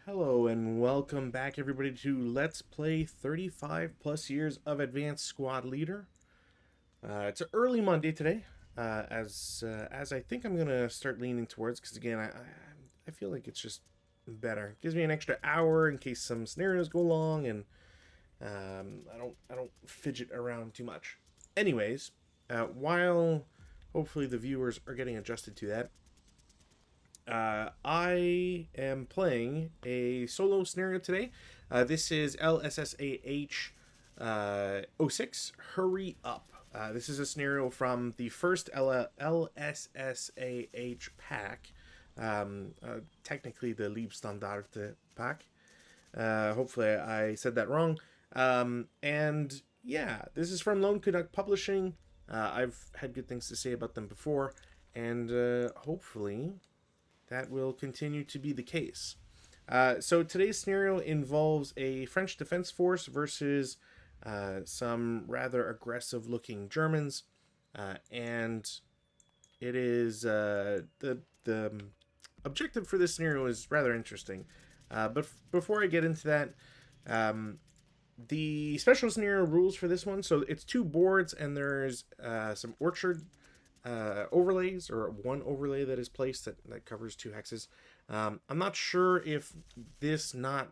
Hello and welcome back everybody to Let's Play 35 plus years of Advanced Squad Leader. It's an early Monday today, as I think I'm gonna start leaning towards, because again I feel like it's just better. It gives me an extra hour in case some scenarios go long, and I don't fidget around too much. Anyways, while hopefully the viewers are getting adjusted to that, I am playing a solo scenario today. This is LSSAH-06, Hurry Up. This is a scenario from the first LSSAH pack, technically the Liebstandarte pack. Hopefully I said that wrong. And yeah, this is from Lone Canuck Publishing. I've had good things to say about them before, and hopefully that will continue to be the case. So today's scenario involves a French defense force versus some rather aggressive looking Germans, and it is the objective for this scenario is rather interesting. But before I get into that, the special scenario rules for this one, so it's two boards and there's some orchard overlays, or one overlay that is placed that covers two hexes. I'm not sure if this not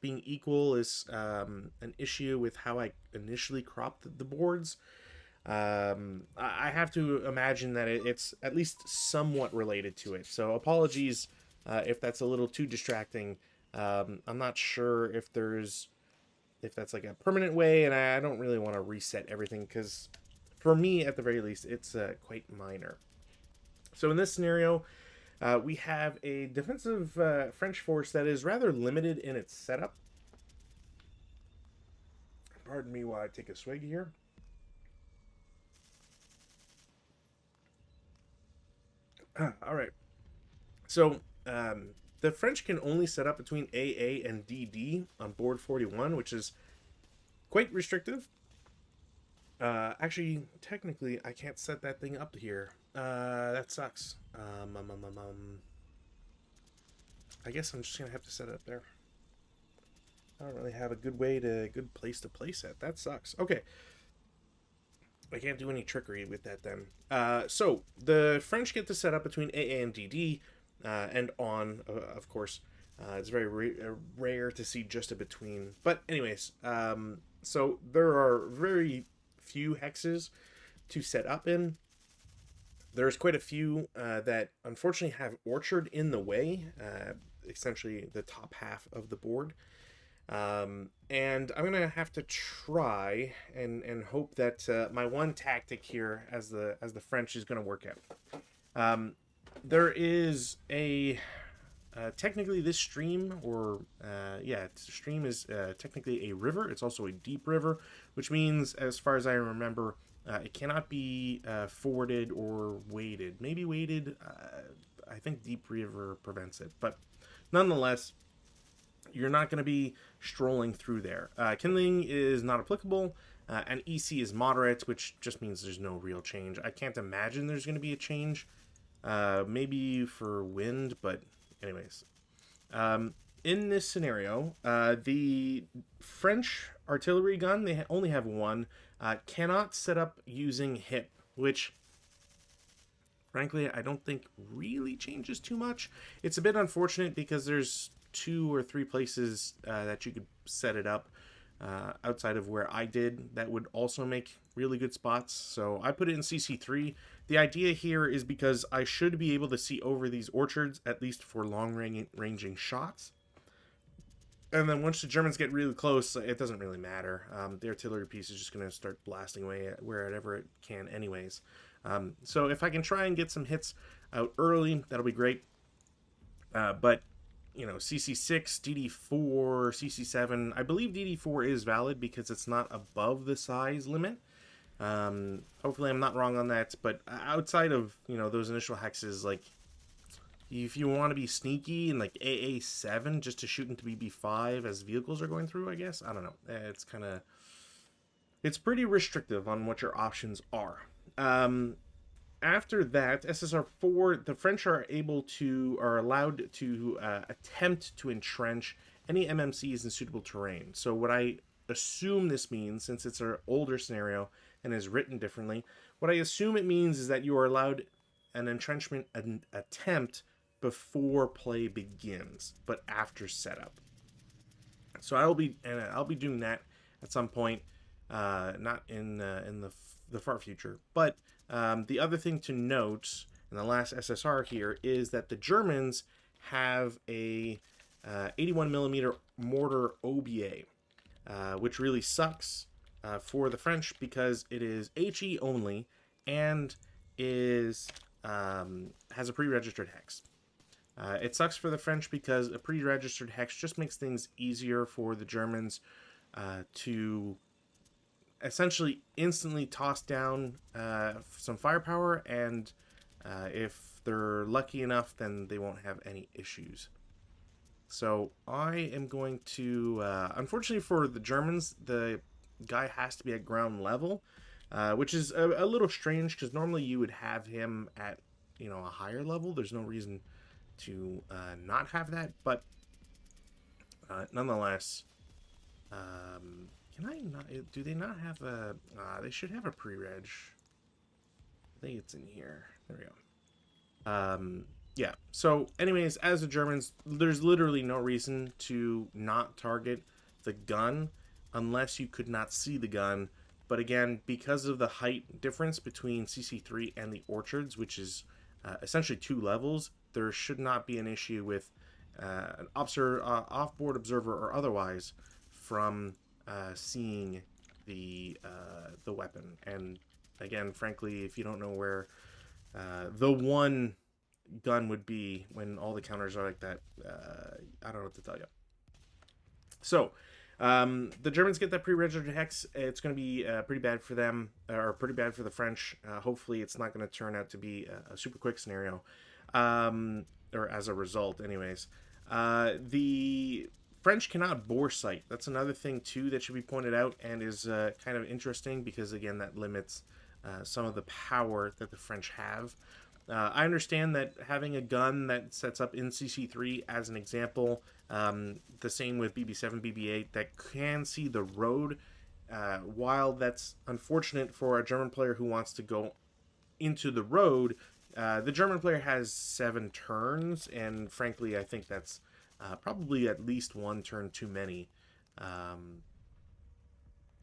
being equal is an issue with how I initially cropped the boards. I have to imagine that it's at least somewhat related to it. So apologies if that's a little too distracting. I'm not sure if that's like a permanent way, and I don't really want to reset everything because for me, at the very least, it's quite minor. So in this scenario, we have a defensive French force that is rather limited in its setup. Pardon me while I take a swig here. All right. So the French can only set up between AA and DD on board 41, which is quite restrictive. Actually, technically, I can't set that thing up here. That sucks. I guess I'm just gonna have to set it up there. I don't really have a good place to place it. That sucks. Okay. I can't do any trickery with that then. So the French get to set up between AA and DD, and on, of course. It's very rare to see just a between. But anyways, so there are very few hexes to set up in. There's quite a few that unfortunately have orchard in the way, essentially the top half of the board. And I'm gonna have to try and hope that my one tactic here as the French is gonna work out. There is a technically this stream, or stream is technically a river. It's also a deep river, which means, as far as I remember, it cannot be forded or waded. Maybe waded. I think deep river prevents it, but nonetheless, you're not going to be strolling through there. Kindling is not applicable, and EC is moderate, which just means there's no real change. I can't imagine there's going to be a change. Maybe for wind, but anyways. In this scenario, the French artillery gun, they only have one, cannot set up using hip, which frankly I don't think really changes too much. It's a bit unfortunate because there's 2 or 3 places that you could set it up outside of where I did that would also make really good spots. So I put it in CC3. The idea here is because I should be able to see over these orchards, at least for long-ranging shots. And then once the Germans get really close, it doesn't really matter. The artillery piece is just going to start blasting away at wherever it can anyways. So if I can try and get some hits out early, that'll be great. But you know, CC6, DD4, CC7. I believe DD4 is valid because it's not above the size limit. Hopefully I'm not wrong on that, but outside of, you know, those initial hexes, like, if you want to be sneaky and like AA7 just to shoot into BB5 as vehicles are going through, I guess. I don't know. It's pretty restrictive on what your options are. after that, SSR4, the French are allowed to attempt to entrench any MMCs in suitable terrain. So what I assume this means, since it's an older scenario and is written differently, what I assume it means is that you are allowed an entrenchment attempt before play begins, but after setup. So I'll be doing that at some point, not in the far future. But the other thing to note in the last SSR here is that the Germans have a 81 millimeter mortar OBA, which really sucks for the French because it is HE only and is has a pre-registered hex. It sucks for the French because a pre-registered hex just makes things easier for the Germans to essentially instantly toss down some firepower, and if they're lucky enough, then they won't have any issues. So I am going to, unfortunately for the Germans, the guy has to be at ground level, which is a little strange because normally you would have him at a higher level. There's no reason to not have that, but nonetheless, can I not? Do they not have a? They should have a pre-reg. I think it's in here. There we go. Yeah. So, anyways, as the Germans, there's literally no reason to not target the gun unless you could not see the gun. But again, because of the height difference between CC3 and the orchards, which is essentially 2 levels, there should not be an issue with an off-board observer or otherwise from seeing the weapon. And again, frankly, if you don't know where the one gun would be when all the counters are like that, I don't know what to tell you. So the Germans get that pre-registered hex. It's going to be pretty bad for them, or pretty bad for the French. Hopefully it's not going to turn out to be a super quick scenario, or as a result anyways. The French cannot bore sight. That's another thing too that should be pointed out and is kind of interesting because again that limits some of the power that the French have. I understand that having a gun that sets up in CC3 as an example, the same with BB7, BB8, that can see the road, while that's unfortunate for a German player who wants to go into the road, the German player has 7 turns, and frankly I think that's probably at least 1 turn too many,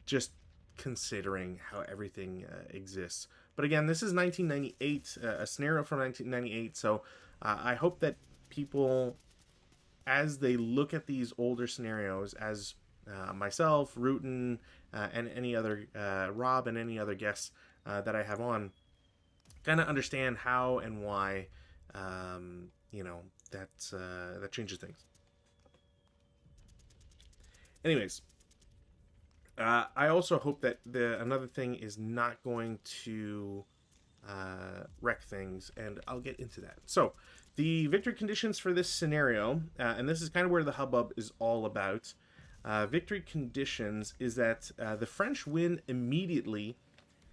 just considering how everything exists. But again, this is 1998, a scenario from 1998, so I hope that people, as they look at these older scenarios, as myself, Rutan, and any other, Rob and any other guests that I have on, kind of understand how and why, that changes things. Anyways, I also hope that another thing is not going to wreck things, and I'll get into that. So, the victory conditions for this scenario, and this is kind of where the hubbub is all about. Victory conditions is that the French win immediately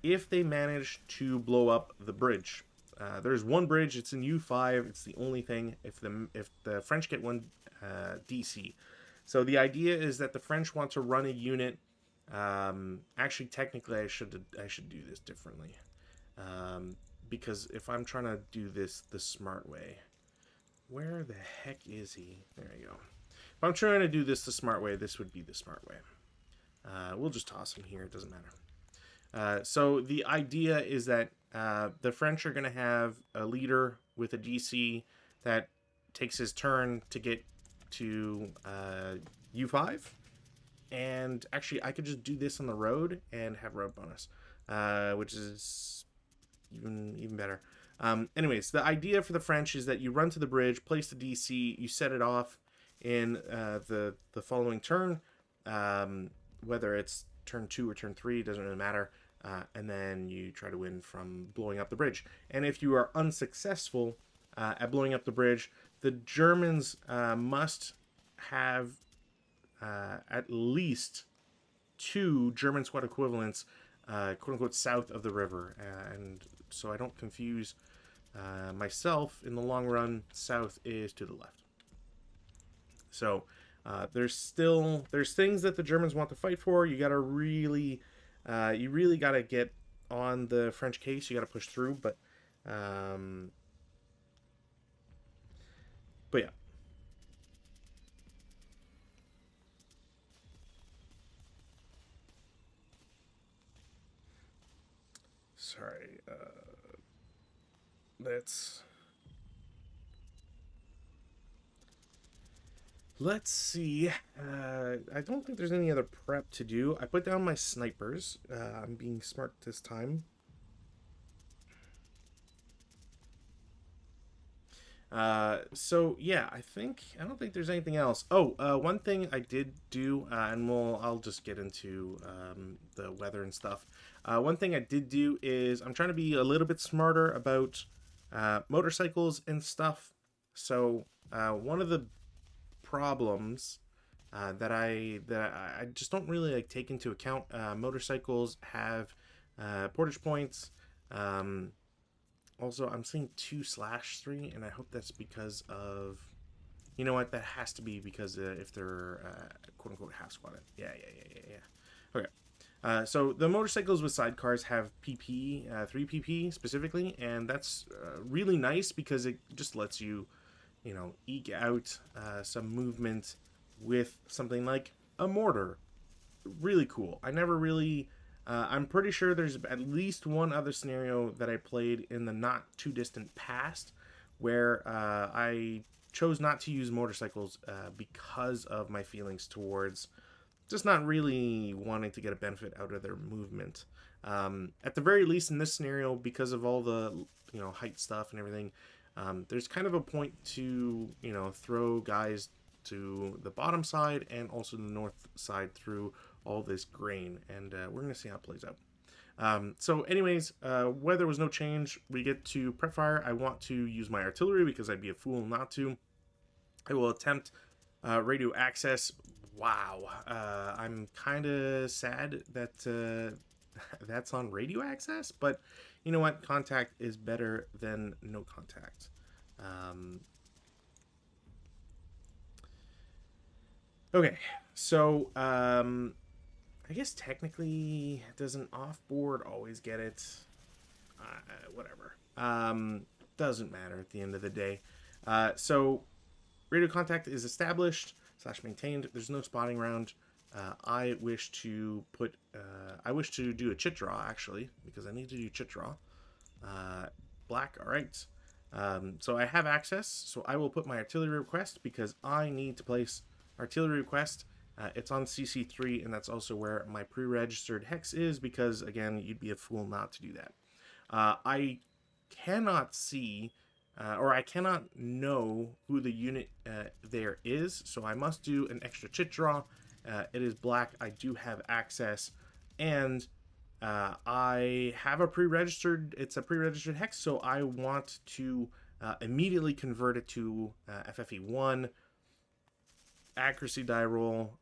if they manage to blow up the bridge. There's one bridge, it's in U5, it's the only thing. If the French get one DC. So the idea is that the French want to run a unit. Actually, technically, I should do this differently, because if I'm trying to do this the smart way, where the heck is he? There you go. If I'm trying to do this the smart way, this would be the smart way. We'll just toss him here. It doesn't matter. So the idea is that the French are going to have a leader with a DC that takes his turn to get to U5. And actually, I could just do this on the road and have road bonus, which is even better. Anyways, the idea for the French is that you run to the bridge, place the DC, you set it off in the following turn, whether it's turn 2 or turn 3, doesn't really matter, and then you try to win from blowing up the bridge. And if you are unsuccessful at blowing up the bridge, the Germans must have at least 2 German squad equivalents, quote unquote, south of the river. And so I don't confuse myself in the long run, south is to the left. So there's things that the Germans want to fight for. You gotta really you really gotta get on the French case. You gotta push through, but yeah. Sorry. Let's Let's see. I don't think there's any other prep to do. I put down my snipers. I'm being smart this time. So yeah, I don't think there's anything else. Oh, one thing I did do, and I'll just get into the weather and stuff. One thing I did do is I'm trying to be a little bit smarter about motorcycles and stuff. So one of the problems that I just don't really like take into account. Motorcycles have portage points. Also, I'm seeing 2/3, and I hope that's because of. You know what? That has to be because if they're quote unquote half squatted. Yeah. Okay. So the motorcycles with sidecars have PP, 3 PP specifically, and that's really nice because it just lets you, eke out some movement with something like a mortar. Really cool. I never really. I'm pretty sure there's at least one other scenario that I played in the not too distant past where I chose not to use motorcycles because of my feelings towards just not really wanting to get a benefit out of their movement. At the very least, in this scenario, because of all the height stuff and everything, there's kind of a point to throw guys to the bottom side and also the north side through all this grain, and we're gonna see how it plays out. So anyways, weather was no change. We get to prep fire. I want to use my artillery because I'd be a fool not to. I will attempt radio access. Wow, I'm kind of sad that that's on radio access, but you know what? Contact is better than no contact. Okay, so I guess technically, does an offboard always get it? Whatever. Doesn't matter at the end of the day. So radio contact is established / maintained. There's no spotting round. I wish to do a chit draw actually because I need to do chit draw. Black. All right. So I have access. So I will put my artillery request because I need to place artillery request. It's on CC3, and that's also where my pre-registered hex is because, again, you'd be a fool not to do that. I cannot see, or I cannot know who the unit there is, so I must do an extra chit draw. It is black. I do have access, and I have a pre-registered. It's a pre-registered hex, so I want to immediately convert it to FFE1. Accuracy die roll.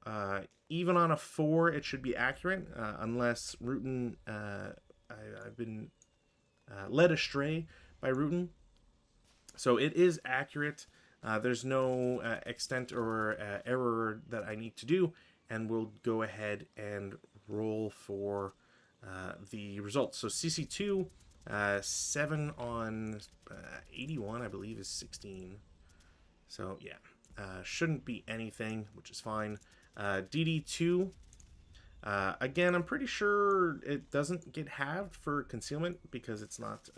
Even on a 4, it should be accurate, unless Rutan. I've been led astray by Rutan, so it is accurate. There's no extent or error that I need to do, and we'll go ahead and roll for the results. So CC2, 7 on 81, I believe, is 16. So yeah. Shouldn't be anything, which is fine. DD2, again, I'm pretty sure it doesn't get halved for concealment because it's not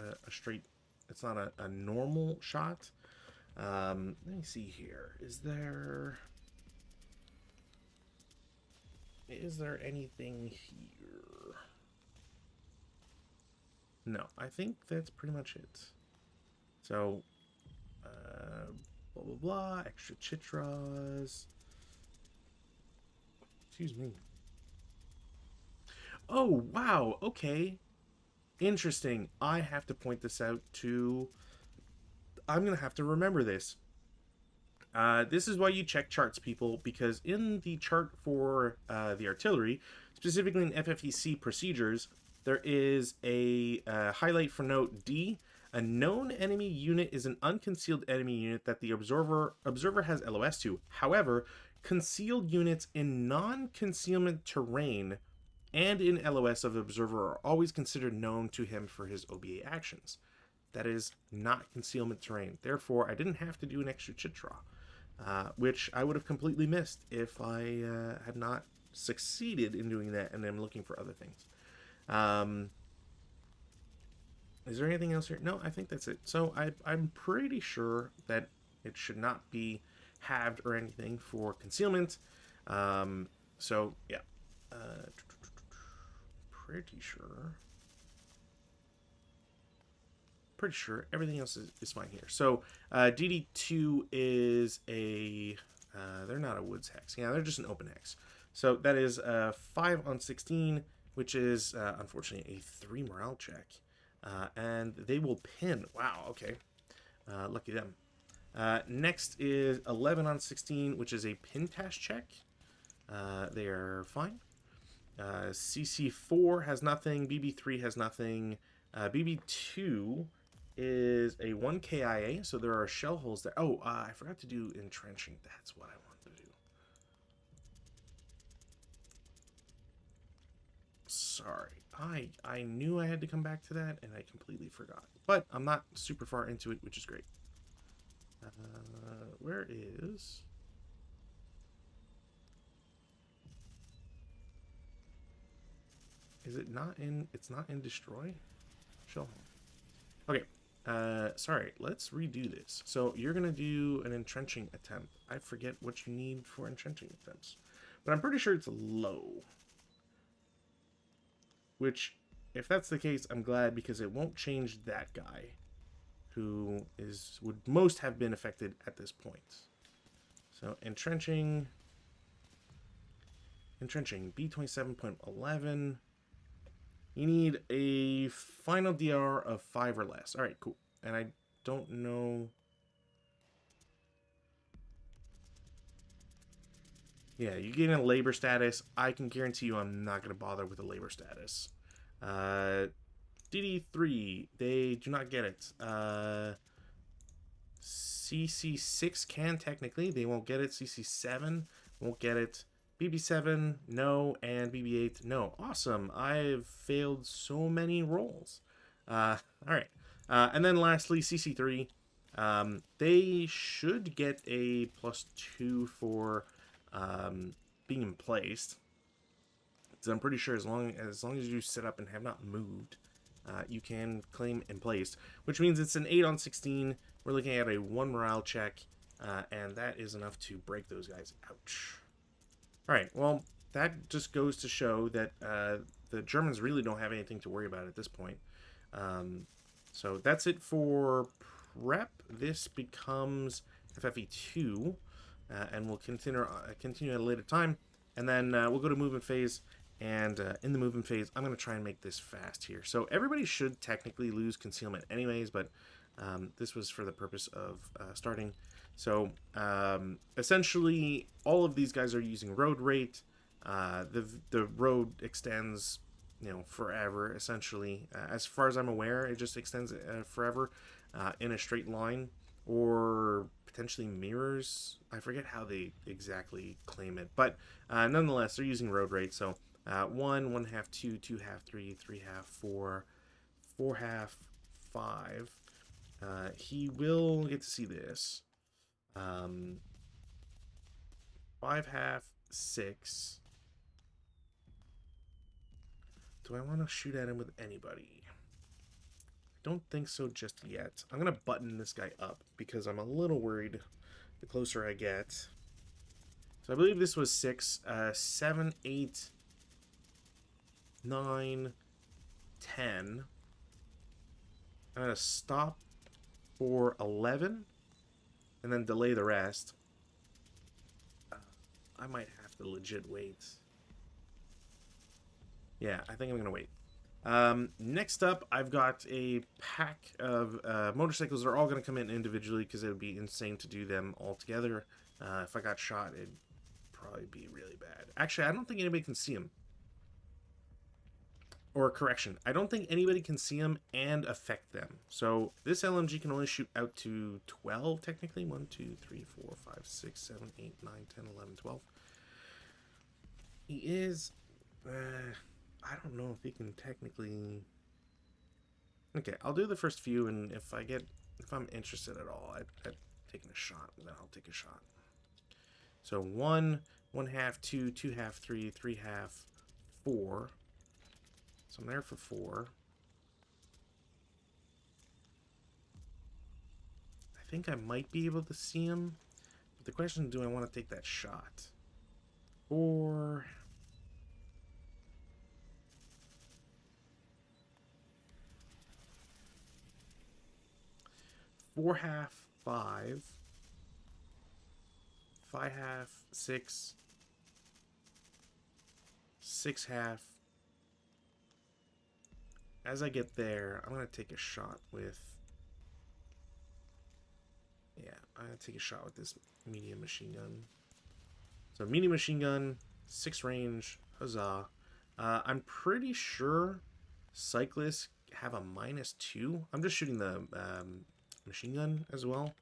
it's not a normal shot. Let me see here. Is there anything here? No, I think that's pretty much it. So, blah blah blah, extra chitras. Excuse me. Oh wow, okay, interesting. I have to point this out to. I'm gonna have to remember this. This is why you check charts, people, because in the chart for the artillery, specifically in FFEC procedures, There is a highlight for note D. A known enemy unit is an unconcealed enemy unit that the observer has LOS to. However, concealed units in non-concealment terrain and in LOS of observer are always considered known to him for his OBA actions. That is not concealment terrain. Therefore, I didn't have to do an extra chit draw, which I would have completely missed if I had not succeeded in doing that and I'm looking for other things. Is there anything else here? No, I think that's it. So I'm pretty sure that it should not be halved or anything for concealment. So, yeah. Pretty sure everything else is fine here. So DD2 is a they're not a woods hex. Yeah, they're just an open hex. So that is 5 on 16, which is unfortunately a 3 morale check, and they will pin. Wow, okay, lucky them. Next is 11 on 16, which is a pin tash check. They are fine. CC4 has nothing. BB3 has nothing. BB2 is a 1 KIA, so there are shell holes there. Oh, I forgot to do entrenching. That's what I wanted to do. Sorry. I knew I had to come back to that, and I completely forgot. But I'm not super far into it, which is great. Where is... Is it not in... It's not in destroy? Shell hole. Okay. Sorry. Let's redo this. So you're going to do an entrenching attempt. I forget what you need for entrenching attempts. But I'm pretty sure it's low. Which, if that's the case, I'm glad, because it won't change that guy who would most have been affected at this point. So entrenching B27.11. You need a final DR of 5 or less. All right, cool. And I don't know. Yeah, you gain a labor status. I can guarantee you I'm not going to bother with a labor status. DD3, they do not get it. CC6 can technically. They won't get it. CC7 won't get it. BB7, no. And BB8, no. Awesome. I've failed so many rolls. All right. And then lastly, CC3. They should get a +2 for being placed. So I'm pretty sure as long as you sit up and have not moved, you can claim in placed, which means it's an 8 on 16. We're looking at a 1 morale check, and that is enough to break those guys. Ouch. All right, well, that just goes to show that the Germans really don't have anything to worry about at this point. So that's it for prep. This becomes FFE2, and we'll continue at a later time. And then we'll go to movement phase. And in the movement phase, I'm going to try and make this fast here. So everybody should technically lose concealment anyways, but this was for the purpose of starting. So essentially, all of these guys are using road rate. The road extends, forever, essentially. As far as I'm aware, it just extends forever in a straight line, or potentially mirrors. I forget how they exactly claim it, but nonetheless, they're using road rate. So 1, 1 half, 2, 2 half, 3, 3 half, 4, 4 half, 5. He will get to see this. 5 half, 6. Do I want to shoot at him with anybody? I don't think so just yet. I'm going to button this guy up because I'm a little worried the closer I get. So I believe this was 6, 7, 8, 9, 10. I'm going to stop for 11 and then delay the rest. I might have to legit wait. Yeah, I think I'm going to wait. Next up, I've got a pack of motorcycles. They're all going to come in individually because it would be insane to do them all together. If I got shot, it'd probably be really bad. Actually, I don't think anybody can see them. or correction, I don't think anybody can see them and affect them. So this LMG can only shoot out to 12, technically. 1, 2, 3, 4, 5, 6, 7, 8, 9, 10, 11, 12. He is... I don't know if he can technically... Okay, I'll do the first few, and if I'm interested at all, I've taken a shot, then I'll take a shot. So 1, 1/2, 2, 2/2, 3, 3/2, 4. So I'm there for 4. I think I might be able to see him. But the question is, do I want to take that shot? Or... 4/2, 5. 5/2, 6. 6/2. As I get there, I'm going to take a shot with... Yeah, I'm going to take a shot with this medium machine gun. So medium machine gun, 6 range, huzzah. I'm pretty sure cyclists have a -2. I'm just shooting the machine gun as well,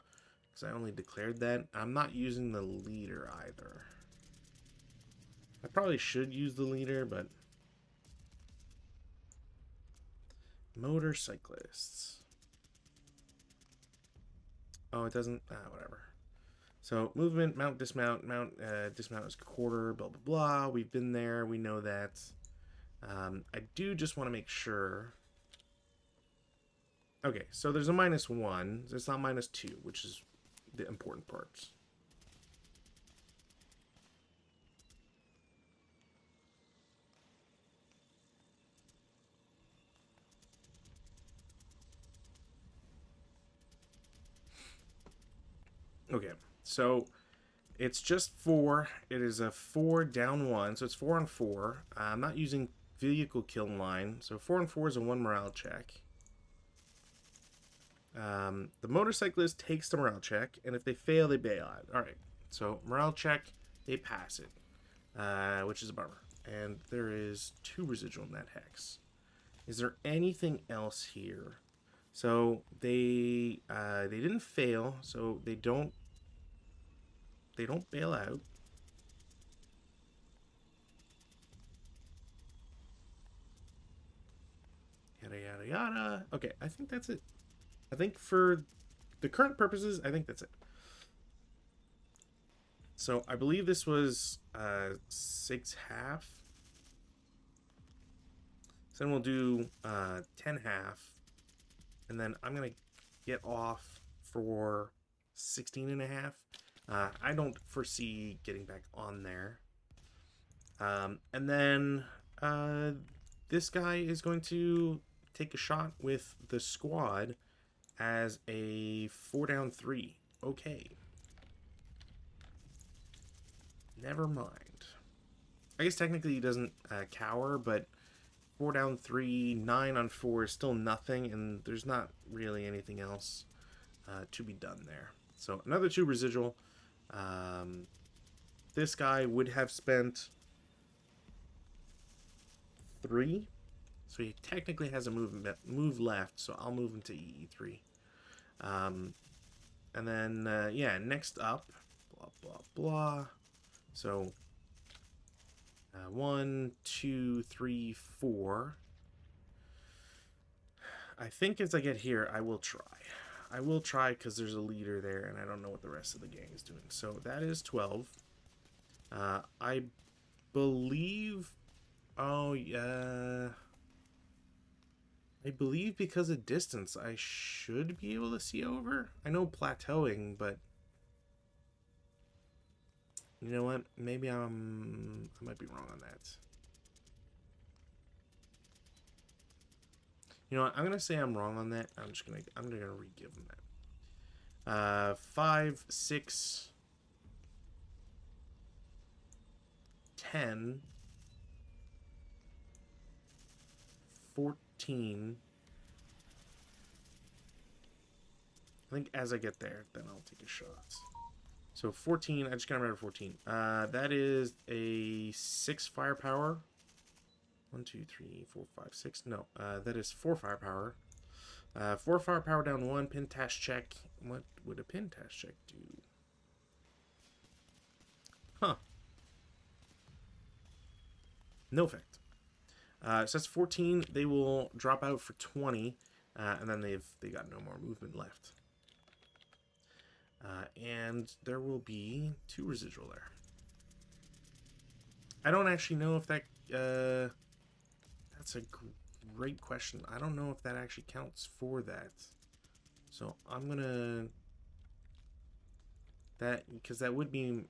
because I only declared that. I'm not using the leader either. I probably should use the leader, but... Motorcyclists. Oh, it doesn't... whatever. So, movement, mount, dismount. Dismount is quarter, blah, blah, blah. We've been there. We know that. I do just want to make sure... Okay, so there's a -1. It's not -2, which is the important parts. Okay, so it's just 4. It is a 4 down 1, so it's 4 on 4. I'm not using vehicle kill line, so 4 on 4 is a 1 morale check. The motorcyclist takes the morale check, and if they fail, they bail out. Alright, so morale check, they pass it, which is a bummer. And there is 2 residual net hex. Is there anything else here? So they didn't fail, so they don't bail out. Yada yada yada. Okay, I think that's it. I think for the current purposes, I think that's it. So I believe this was 6/2. So then we'll do 10/2. And then I'm going to get off for 16.5. I don't foresee getting back on there. And then this guy is going to take a shot with the squad as a 4 down 3. Okay. Never mind. I guess technically he doesn't cower, but 4 down 3, 9 on 4 is still nothing, and there's not really anything else to be done there. So another 2 residual. This guy would have spent 3, so he technically has a move left, so I'll move him to EE3. And then, yeah, next up, blah, blah, blah. So 1, 2, 3, 4. I think as I get here, I will try. I will try because there's a leader there, and I don't know what the rest of the gang is doing. So that is 12. I believe... Oh, yeah... I believe because of distance, I should be able to see over. I know plateauing, but... You know what? Maybe I might be wrong on that. You know what? I'm gonna say I'm wrong on that. I'm gonna re-give them that. 5, 6, 10, 14. I think as I get there, then I'll take a shot. So 14, I just gotta remember 14. That is a 6 firepower. 1, 2, 3, 4, 5, 6. No, that is 4 firepower. 4 firepower down 1. Pin task check. What would a pin task check do? Huh. No effect. So that's 14. They will drop out for 20, and then they got no more movement left. And there will be 2 residual there. I don't actually know if that... that's a great question. I don't know if that actually counts for that. So I'm gonna... because that would be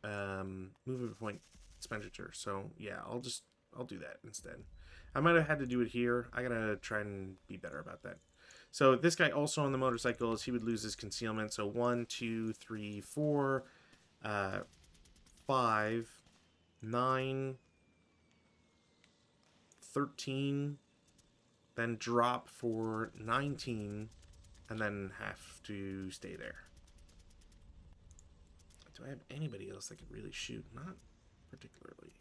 movement point expenditure. So yeah, I'll do that instead. I might have had to do it here. I gotta try and be better about that. So this guy also on the motorcycles, he would lose his concealment. So 1, 2, 3, 4, 5, 9, 13, then drop for 19, and then have to stay there. Do I have anybody else that could really shoot? Not particularly.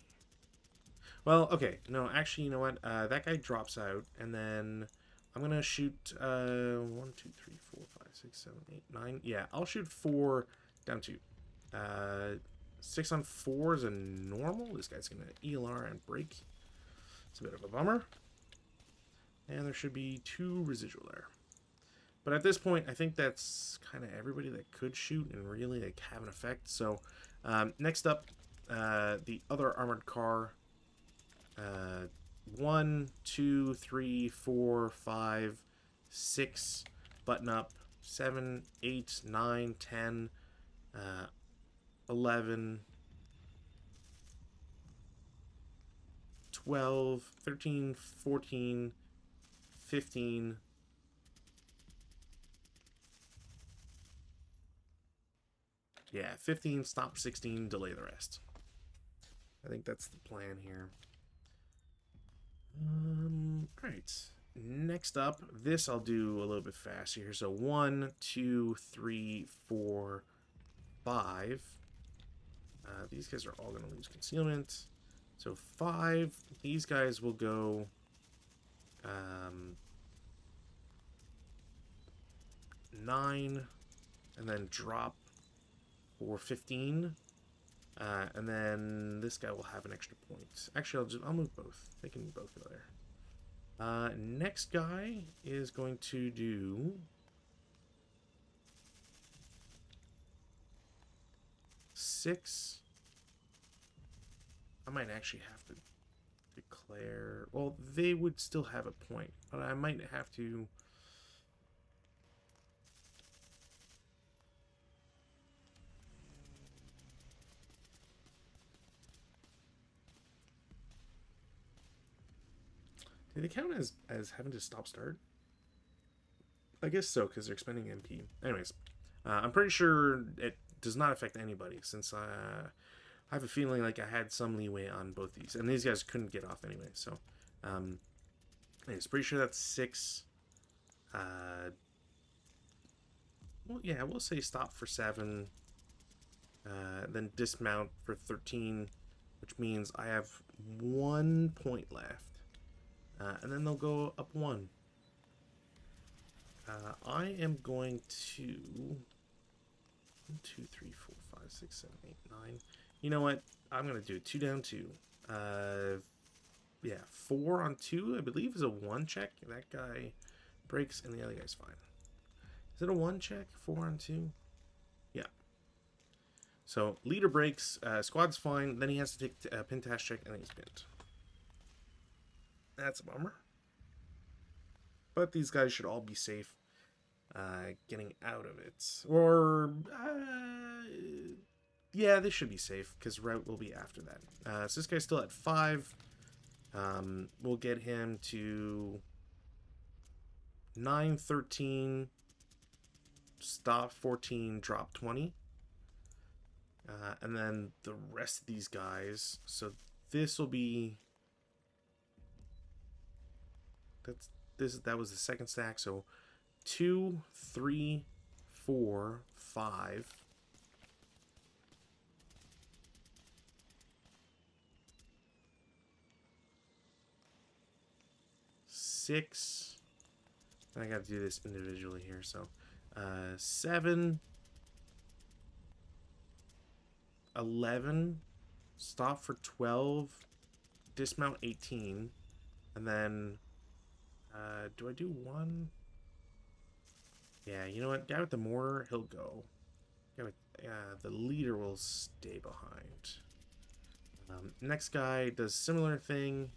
Well, okay. No, actually, you know what? That guy drops out, and then I'm going to shoot 1, 2, 3, 4, 5, 6, 7, 8, 9. Yeah, I'll shoot 4 down 2. 6 on 4 is a normal. This guy's going to ELR and break. It's a bit of a bummer. And there should be 2 residual there. But at this point, I think that's kind of everybody that could shoot and really like have an effect. So next up, the other armored car. 1, 2, 3, 4, 5, 6, button up, 7, 8, 9, 10, 11, 12, 13, 14, 15, yeah, 15, stop 16, delay the rest. I think that's the plan here. Alright. Next up, this I'll do a little bit faster here. So 1, 2, 3, 4, 5. These guys are all going to lose concealment. So 5. These guys will go 9, and then drop for 15. And then this guy will have an extra point. Actually, I'll move both. They can both go there. Next guy is going to do 6. I might actually have to declare... Well, they would still have a point, but I might have to... Do they count as having to stop start? I guess so, because they're expending MP. Anyways, I'm pretty sure it does not affect anybody, since I have a feeling like I had some leeway on both these. And these guys couldn't get off anyway, so... anyways, pretty sure that's 6. Well, yeah, we'll say stop for 7. Then dismount for 13, which means I have 1 point left. And then they'll go up 1. I am going to 1, 2, 3, 4, 5, 6, 7, 8, 9. You know what? I'm going to do it 2 down 2. Yeah, 4 on 2, I believe, is a 1 check. That guy breaks, and the other guy's fine. Is it a 1 check? 4 on 2? Yeah. So, leader breaks, squad's fine, then he has to take a pin task check, and then he's pinned. That's a bummer. But these guys should all be safe getting out of it. Or, yeah, they should be safe, because route will be after that. So this guy's still at 5. We'll get him to 9, 13, stop 14, drop 20. And then the rest of these guys, so this will be... That was the second stack, so 2, 3, 4, 5. 6. I got to do this individually here. So 7, 11, stop for 12, dismount 18, and then do I do 1? Yeah, you know what? Guy with the mortar, he'll go. Guy with, the leader will stay behind. Next guy does similar thing.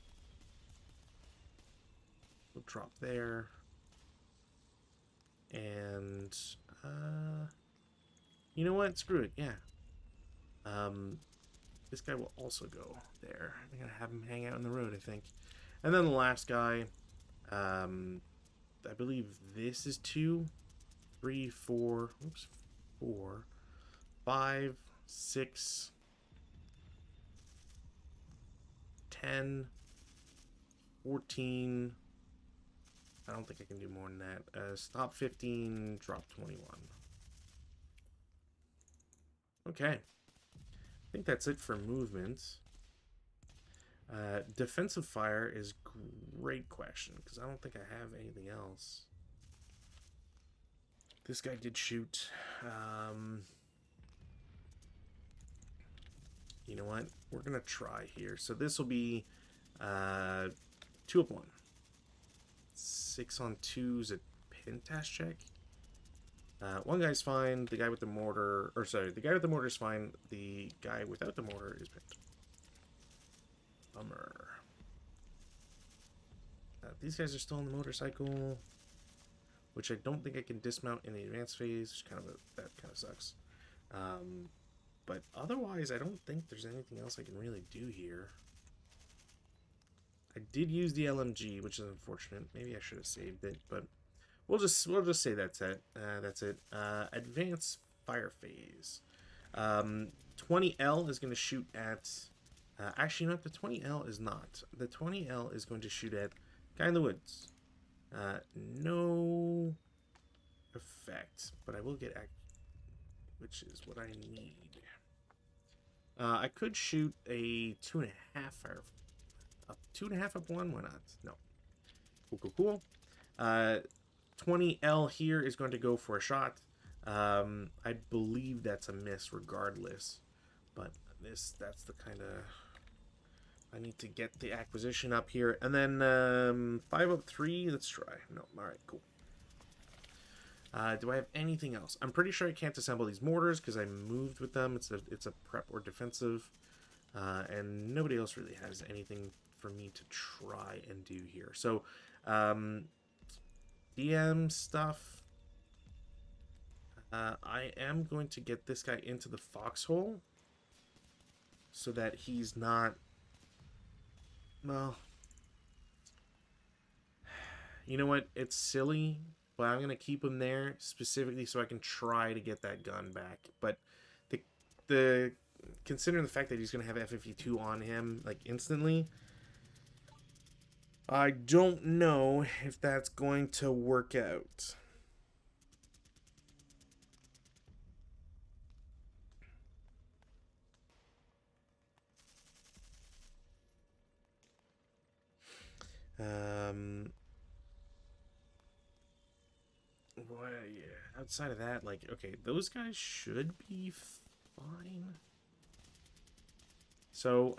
We'll drop there. And you know what? Screw it. Yeah. This guy will also go there. I'm gonna have him hang out in the road, I think. And then the last guy, I believe this is 2, 3, 4. Oops, 4, 5, 6, 10, 14. I don't think I can do more than that. Stop 15, drop 21. Okay. I think that's it for movement. Defensive fire is great question, because I don't think I have anything else. This guy did shoot. You know what? We're going to try here. So this will be 2 of 1. 6 on 2 is a pintash check. One guy's fine. The guy with the mortar, or sorry, the guy with the mortar is fine. The guy without the mortar is pinned. Bummer. These guys are still on the motorcycle, which I don't think I can dismount in the advanced phase. That kind of sucks. But otherwise, I don't think there's anything else I can really do here. I did use the LMG, which is unfortunate. Maybe I should have saved it, but we'll just say that's it. That's it. Advanced fire phase. 20L is going to shoot at. Actually, no, the 20L is not. The 20L is going to shoot at guy in the woods. No effect, but I will get which is what I need. I could shoot a 2.5 fire. 2.5 up 1, why not? No. Cool. 20L here is going to go for a shot. I believe that's a miss regardless. But that's the kind of... I need to get the acquisition up here. And then 5 up 3, let's try. No, alright, cool. Do I have anything else? I'm pretty sure I can't assemble these mortars because I moved with them. It's a prep or defensive. And nobody else really has anything for me to try and do here. So, DM stuff. I am going to get this guy into the foxhole so that he's not... Well, you know what? It's silly, but I'm going to keep him there specifically so I can try to get that gun back. But the considering the fact that he's going to have F52 on him, like, instantly, I don't know if that's going to work out. Well, yeah. Outside of that, like, okay, those guys should be fine. So,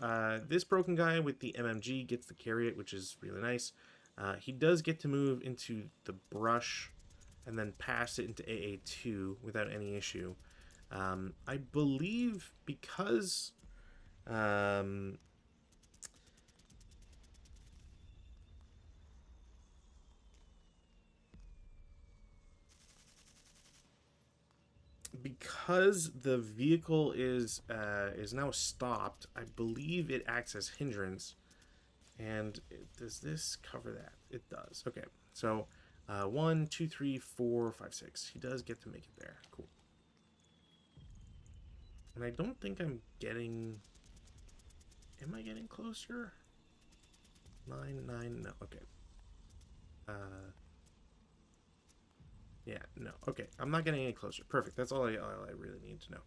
this broken guy with the MMG gets to carry it, which is really nice. He does get to move into the brush and then pass it into AA2 without any issue. I believe because... because the vehicle is now stopped, I believe it acts as hindrance. And does this cover that? It does. Okay, so 1, 2, 3, 4, 5, 6. He does get to make it there. Cool. And I don't think I'm getting... Am I getting closer? 9, 9, no. Okay. Yeah, no. Okay, I'm not getting any closer. Perfect. That's all I really need to know.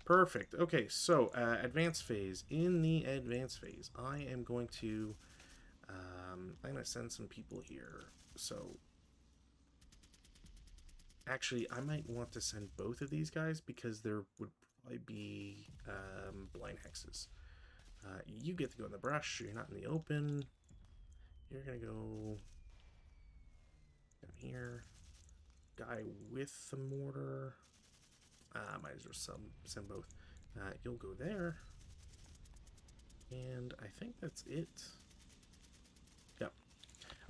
Perfect. Okay, so advanced phase. In the advanced phase, I am going to I'm going to send some people here. So, actually, I might want to send both of these guys because there would probably be blind hexes. You get to go in the brush. You're not in the open. You're going to go down here. Guy with the mortar. Might as well send both. You'll go there. And I think that's it. Yep.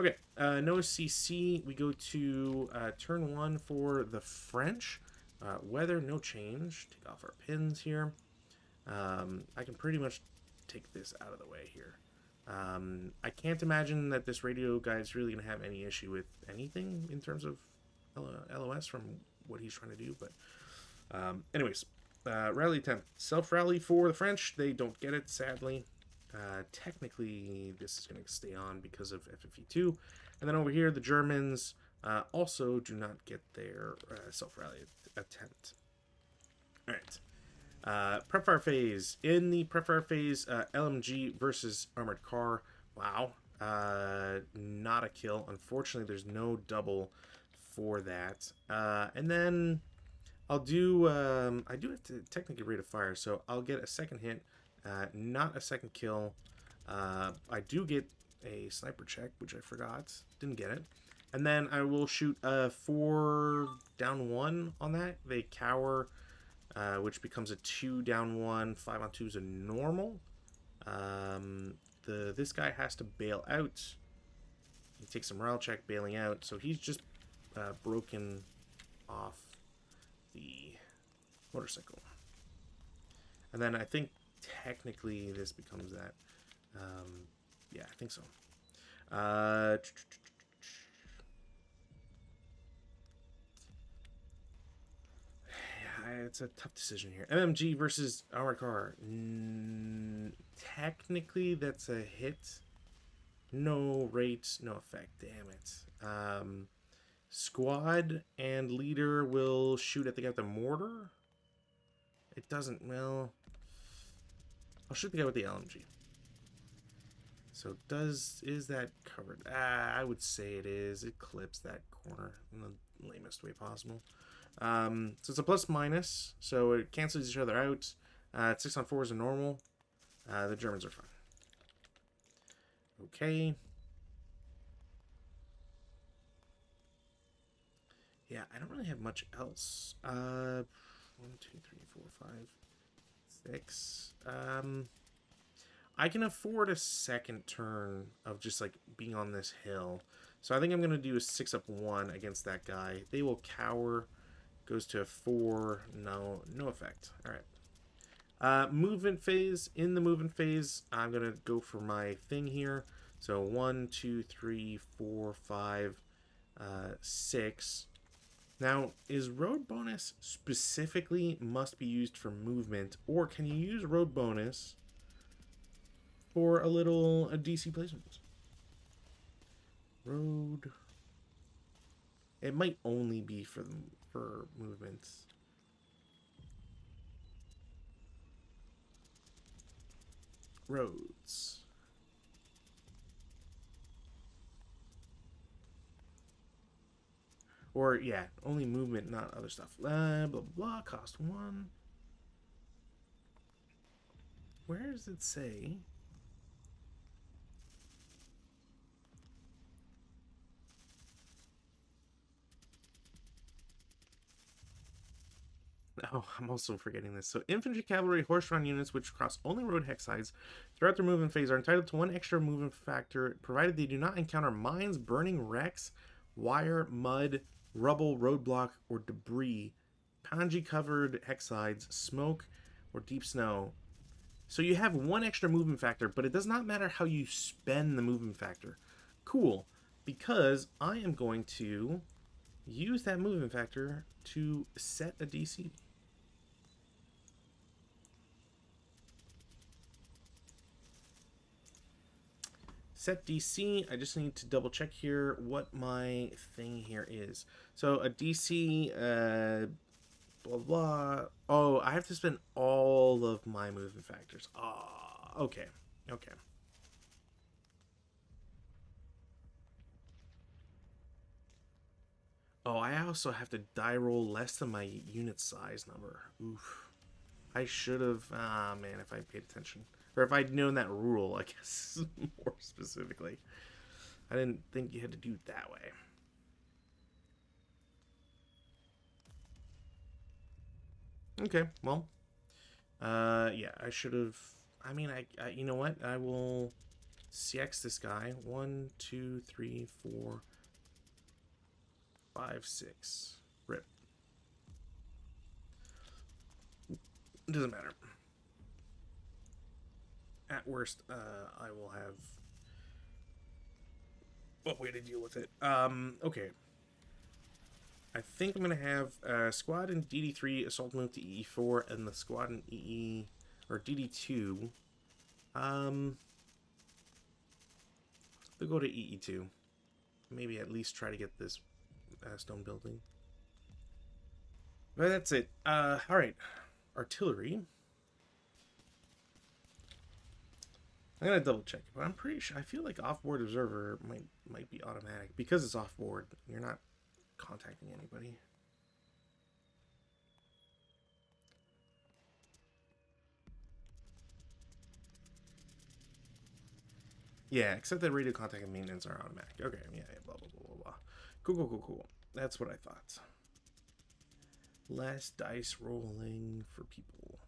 Okay, no CC. We go to turn 1 for the French. Weather, no change. Take off our pins here. I can pretty much take this out of the way here. I can't imagine that this radio guy is really going to have any issue with anything in terms of LOS from what he's trying to do. But anyways, rally attempt. Self-rally for the French. They don't get it, sadly. Technically, this is going to stay on because of FFE2. And then over here, the Germans also do not get their self-rally attempt. All right. Prep fire phase. In the prep fire phase, LMG versus armored car. Wow. Not a kill. Unfortunately, there's no double for that. And then I'll do... I do have to technically rate of fire, so I'll get a second hit. Not a second kill. I do get a sniper check, which I forgot. Didn't get it. And then I will shoot 4 down 1 on that. They cower, which becomes a 2 down 1. 5 on 2 is a normal. This guy has to bail out. He takes a morale check bailing out. So he's just broken off the motorcycle. And then I think technically this becomes that. Yeah, I think so. Yeah, it's a tough decision here. MMG versus our car. Technically, that's a hit. No rate, no effect. Damn it. Squad and leader will shoot at the guy with the mortar. It doesn't, well... I'll shoot the guy with the LMG. So is that covered? I would say it is. It clips that corner in the lamest way possible. So it's a plus minus, so it cancels each other out. 6 on 4 is a normal. The Germans are fine. Okay. Yeah, I don't really have much else. 1, 2, 3, 4, 5, 6. I can afford a second turn of just like being on this hill. So I think I'm going to do a 6 up 1 against that guy. They will cower. Goes to a 4. No effect. All right. Movement phase. In the movement phase, I'm going to go for my thing here. So 1, 2, 3, 4, 5, 6. Now, is road bonus specifically must be used for movement, or can you use road bonus for a DC placement? Road. It might only be for movements. Roads. Or, yeah, only movement, not other stuff. Blah, blah, cost 1. Where does it say? Oh, I'm also forgetting this. So, infantry, cavalry, horse-drawn units which cross only road hex sides throughout their movement phase are entitled to 1 extra movement factor, provided they do not encounter mines, burning wrecks, wire, mud, rubble, roadblock, or debris, Panji-covered hex sides, smoke, or deep snow. So you have 1 extra movement factor, but it does not matter how you spend the movement factor. Cool, because I am going to use that movement factor to set a DC. Set DC, I just need to double check here what my thing here is. So a DC, blah, blah. Oh, I have to spend all of my movement factors. Ah, okay. Okay. Oh, I also have to die roll less than my unit size number. Oof. I should have. Ah, man, if I paid attention. Or if I'd known that rule, I guess, more specifically. I didn't think you had to do it that way. Okay, well. Yeah, I should have. I mean, you know what? I will CX this guy. 1, 2, 3, 4, 5, 6. Rip. It doesn't matter. At worst, I will have what way to deal with it. Okay. I think I'm gonna have squad in DD3 assault move to EE4 and the squad in EE or DD2. We'll go to EE2. Maybe at least try to get this stone building. But that's it. All right, artillery. I'm gonna double check, but I'm pretty sure. I feel like off-board observer might be automatic because it's off-board. You're not contacting anybody. Yeah, except that radio contact and maintenance are automatic. Okay, yeah, blah blah blah blah blah. Cool. That's what I thought. Less dice rolling for people.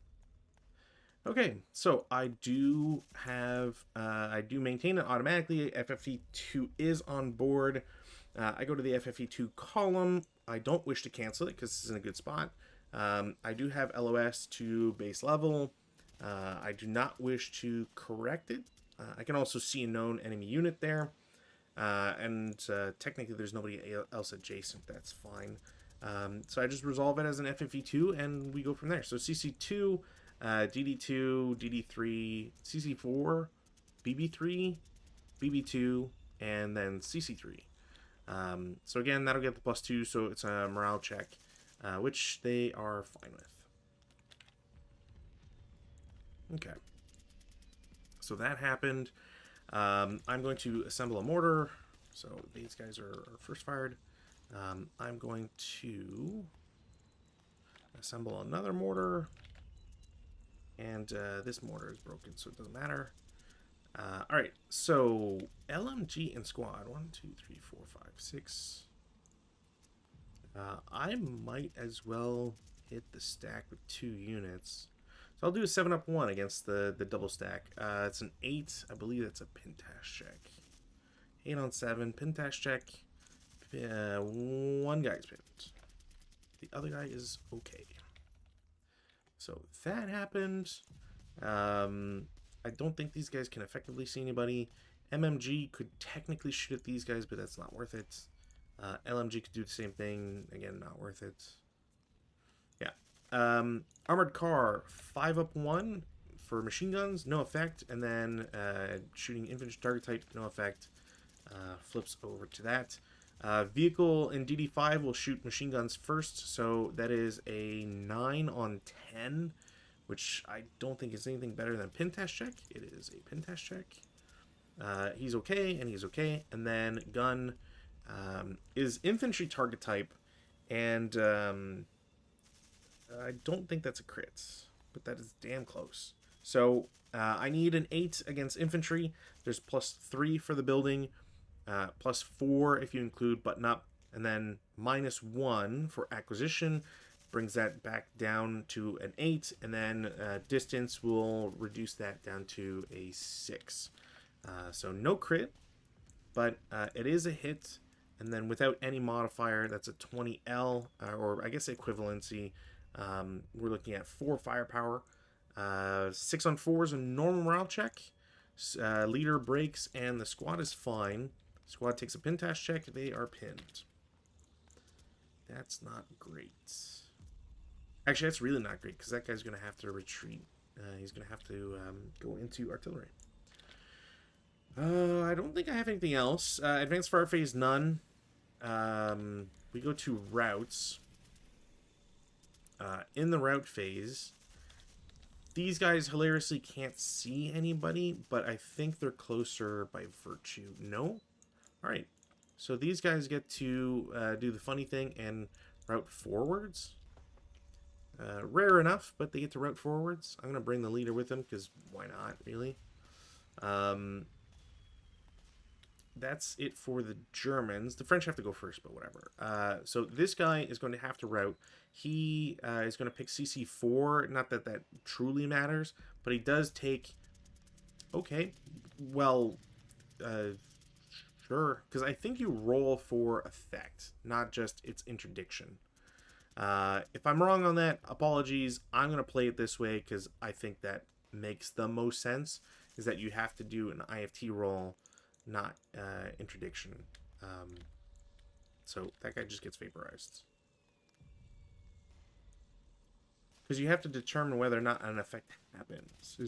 Okay, so I do maintain it automatically. FFE2 is on board. I go to the FFE2 column. I don't wish to cancel it because this is in a good spot. I do have LOS to base level. I do not wish to correct it. I can also see a known enemy unit there. And technically there's nobody else adjacent. That's fine. So I just resolve it as an FFE2 and we go from there. So CC2, DD2, DD3, CC4, BB3, BB2, and then CC3. So again, that'll get the +2, so it's a morale check, which they are fine with. Okay. So that happened. I'm going to assemble a mortar. So these guys are first fired. I'm going to assemble another mortar. And this mortar is broken, so it doesn't matter. All right, so LMG and squad. 1, 2, 3, 4, 5, 6. I might as well hit the stack with 2 units. So I'll do a 7-up-1 against the double stack. It's an 8. I believe that's a pintash check. 8 on 7, pintash check. One guy's pinned. The other guy is okay. So that happened. I don't think these guys can effectively see anybody. MMG could technically shoot at these guys, but that's not worth it. LMG could do the same thing. Again, not worth it. Yeah. Armored car, 5-up-1 for machine guns, no effect. And then shooting infantry target type, no effect. Flips over to that. Vehicle in DD5 will shoot machine guns first, so that is a 9 on 10, which I don't think is anything better than pintash check. It is a pintash check. He's okay, and he's okay. And then gun is infantry target type, and I don't think that's a crit, but that is damn close. So I need an 8 against infantry. There's +3 for the building. +4 if you include button up, and then -1 for acquisition brings that back down to an 8, and then distance will reduce that down to a 6. So no crit, but it is a hit, and then without any modifier, that's a 20L, or I guess equivalency. We're looking at 4 firepower. 6 on 4 is a normal morale check. Leader breaks, and the squad is fine. Squad takes a pintash check. They are pinned. That's not great. Actually, that's really not great because that guy's going to have to retreat. He's going to have to go into artillery. I don't think I have anything else. Advanced fire phase, none. We go to routes. In the route phase, these guys hilariously can't see anybody, but I think they're closer by virtue. No? Alright. So these guys get to do the funny thing and route forwards. Rare enough, but they get to route forwards. I'm going to bring the leader with them because why not, really? That's it for the Germans. The French have to go first, but whatever. So this guy is going to have to route. He is going to pick CC4. Not that that truly matters, but he does take... Okay, well, sure. Because I think you roll for effect, not just its interdiction. If I'm wrong on that, apologies. I'm going to play it this way because I think that makes the most sense, is that you have to do an IFT roll, not interdiction. So that guy just gets vaporized. Because you have to determine whether or not an effect happens,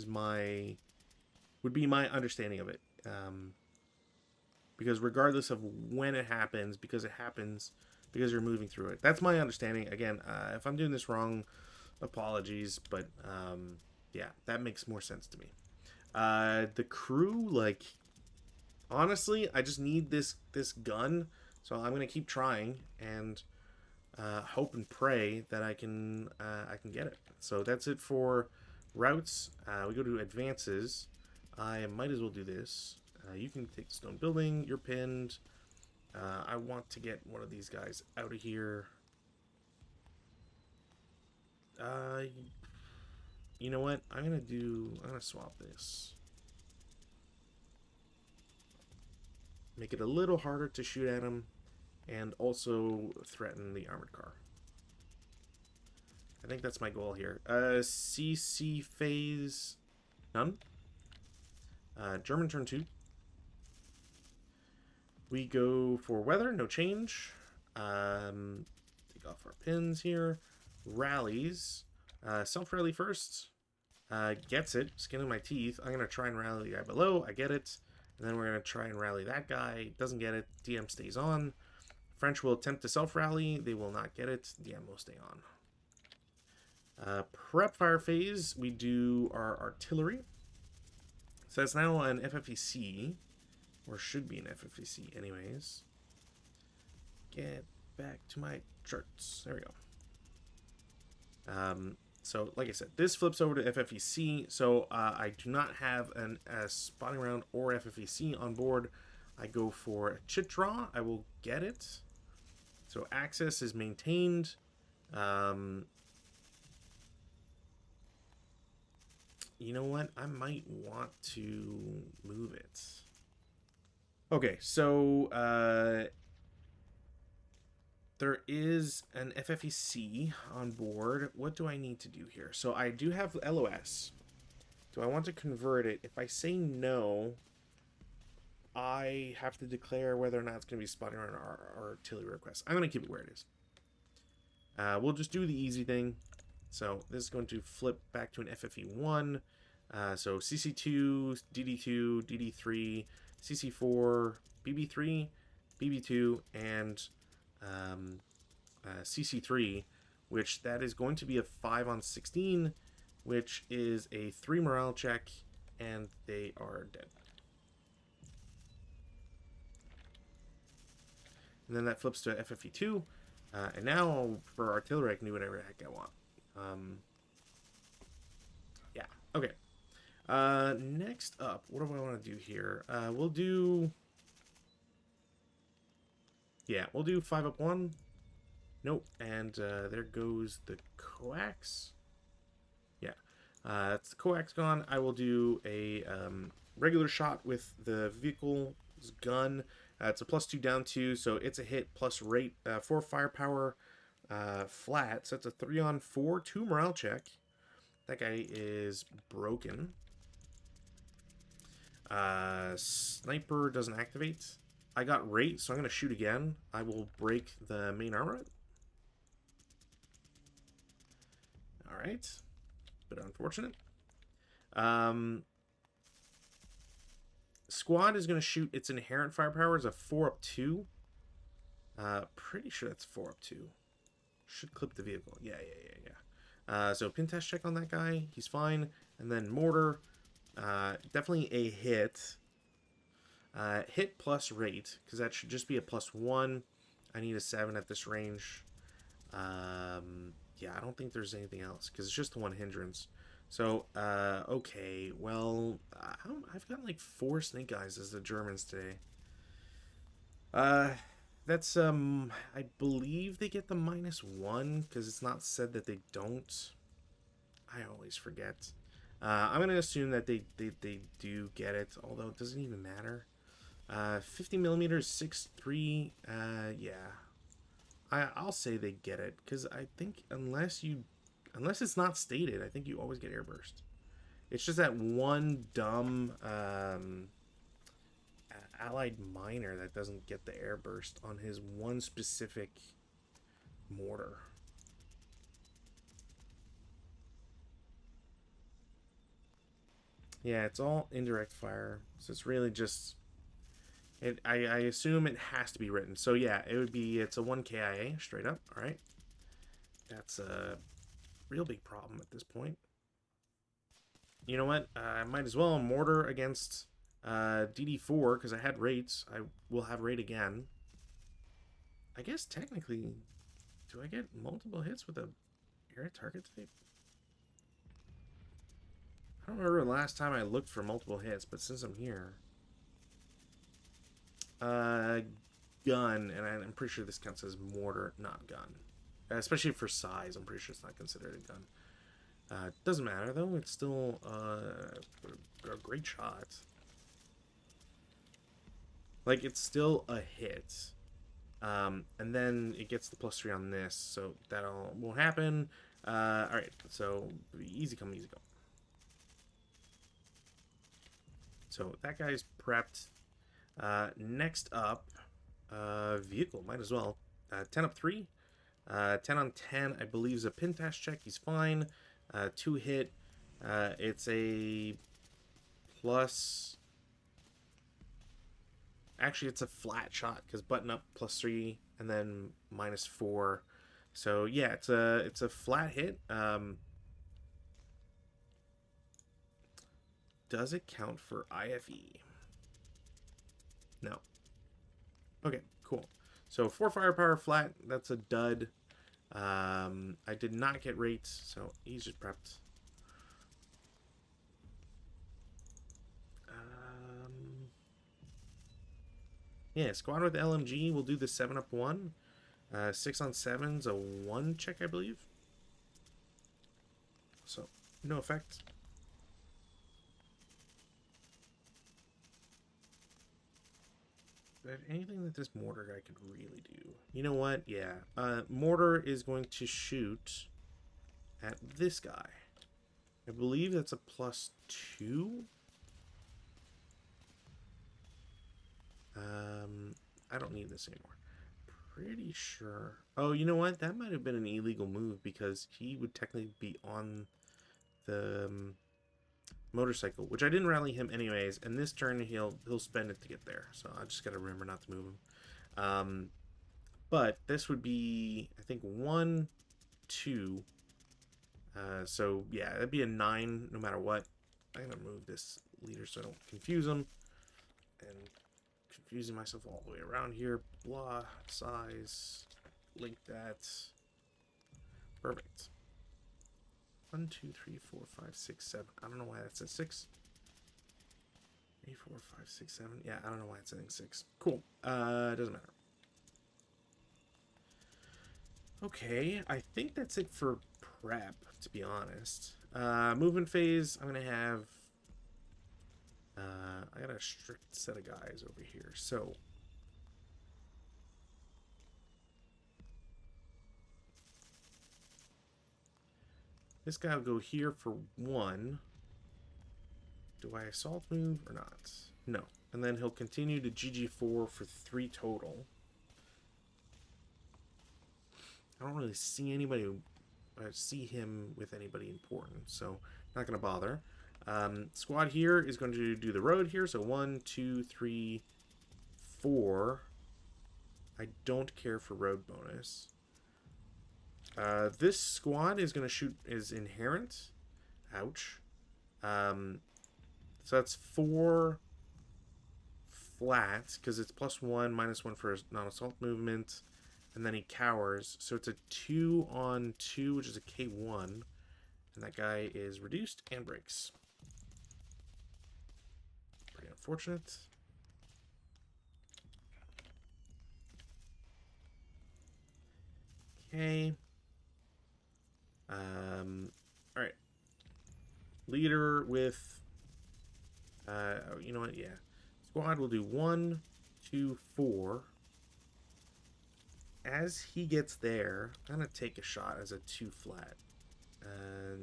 would be my understanding of it. Because regardless of when it happens, because you're moving through it. That's my understanding. Again, if I'm doing this wrong, apologies, but yeah, that makes more sense to me. The crew, like, honestly, I just need this gun, so I'm gonna keep trying and hope and pray that I can get it. So that's it for routes. We go to advances. I might as well do this. You can take the stone building. You're pinned. I want to get one of these guys out of here. You know what? I'm gonna swap this. Make it a little harder to shoot at him, and also threaten the armored car. I think that's my goal here. CC phase, none. German turn 2. We go for weather, no change. Take off our pins here. Rallies. Self-rally first. Gets it. Skin of my teeth. I'm going to try and rally the guy below. I get it. And then we're going to try and rally that guy. Doesn't get it. DM stays on. French will attempt to self-rally. They will not get it. DM will stay on. Prep fire phase. We do our artillery. So that's now an FFEC. Or should be an FFEC anyways. Get back to my charts. There we go. So, like I said, this flips over to FFEC. So, I do not have a spotting round or FFEC on board. I go for a chit draw. I will get it. So, access is maintained. You know what? I might want to move it. Okay, so there is an FFEC on board. What do I need to do here? So I do have LOS. Do I want to convert it? If I say no, I have to declare whether or not it's going to be spotting on our artillery request. I'm going to keep it where it is. We'll just do the easy thing. So this is going to flip back to an FFE1. So CC2, DD2, DD3, CC4, BB3, BB2, and CC3, which that is going to be a 5 on 16, which is a 3 morale check, and they are dead. And then that flips to FFE2, and now for artillery I can do whatever the heck I want. Yeah, okay. Next up, what do I want to do here? We'll do 5 up 1. Nope, and there goes the coax. Yeah, that's the coax gone. I will do a regular shot with the vehicle's gun. It's a +2 down 2, so it's a hit plus rate 4 firepower flat. So it's a 3 on 4, 2 morale check. That guy is broken. Sniper doesn't activate. I got rate, so I'm going to shoot again. I will break the main armor. Alright. Bit unfortunate. Squad is going to shoot its inherent firepower as a 4 up 2. Pretty sure that's 4 up 2. Should clip the vehicle. Yeah. So pin test check on that guy. He's fine. And then mortar. Definitely a hit. Hit plus rate, because that should just be a +1. I need a 7 at this range. Yeah, I don't think there's anything else, because it's just the one hindrance. So, okay, well, I've got like 4 snake eyes as the Germans today. That's, I believe they get the -1, because it's not said that they don't. I always forget. I'm going to assume that they do get it, although it doesn't even matter. 50 millimeters, 6.3. Yeah, I'll say they get it, because I think unless it's not stated, I think you always get airburst. It's just that one dumb allied miner that doesn't get the airburst on his one specific mortar. Yeah, it's all indirect fire, so it's really just I assume it has to be written. So yeah, it's a 1 KIA straight up. All right, that's a real big problem at this point. You know what? I might as well mortar against DD4 because I had rates. I will have rate again. I guess technically, do I get multiple hits with a air target type? I don't remember the last time I looked for multiple hits, but since I'm here, gun, and I'm pretty sure this counts as mortar, not gun. Especially for size, I'm pretty sure it's not considered a gun. Doesn't matter though; it's still a great shot. Like, it's still a hit. And then it gets the +3 on this, so that won't happen. Alright, so easy come, easy go. So that guy's prepped. Next up, vehicle, might as well. 10 up 3. 10 on 10, I believe, is a Pintash check. He's fine. 2 hit. It's a plus... Actually, it's a flat shot because button up +3 and then -4. So yeah, it's a flat hit. Does it count for IFE? No. Okay, cool. So 4 firepower flat. That's a dud. I did not get rates, so he's just prepped. Yeah, squad with LMG. We'll do the 7 up 1. 6 on 7's a 1 check, I believe. So, no effect. But anything that this mortar guy could really do. You know what? Yeah. Mortar is going to shoot at this guy. I believe that's a +2. I don't need this anymore. Pretty sure. Oh, you know what? That might have been an illegal move because he would technically be on the motorcycle, which I didn't rally him anyways. And this turn he'll spend it to get there, so I just gotta remember not to move him. But this would be, I think, 1, 2. So yeah, that'd be a 9 no matter what. I'm gonna move this leader so I don't confuse him. And confusing myself all the way around here. Blah, size, link that. Perfect. 1, 2, 3, 4, 5, 6, 7. I don't know why that's at 6. 3, 4, 5, 6, 7. Yeah, I don't know why it's saying 6. Cool. Doesn't matter. Okay, I think that's it for prep, to be honest. Movement phase, I'm gonna have I got a strict set of guys over here. So this guy will go here for 1. Do I assault move or not? No. And then he'll continue to GG4 for 3 total. I don't really see anybody, see him with anybody important, so not going to bother. Squad here is going to do the road here, so 1, 2, 3, 4. I don't care for road bonus. This squad is going to shoot is inherent. Ouch. So that's 4, flat because it's +1, -1 for his non-assault movement, and then he cowers. So it's a 2-on-2, which is a K1, and that guy is reduced and breaks. Pretty unfortunate. Okay. All right. Leader with. Oh, you know what? Yeah. Squad will do 1, 2, 4. As he gets there, I'm gonna take a shot as a 2 flat.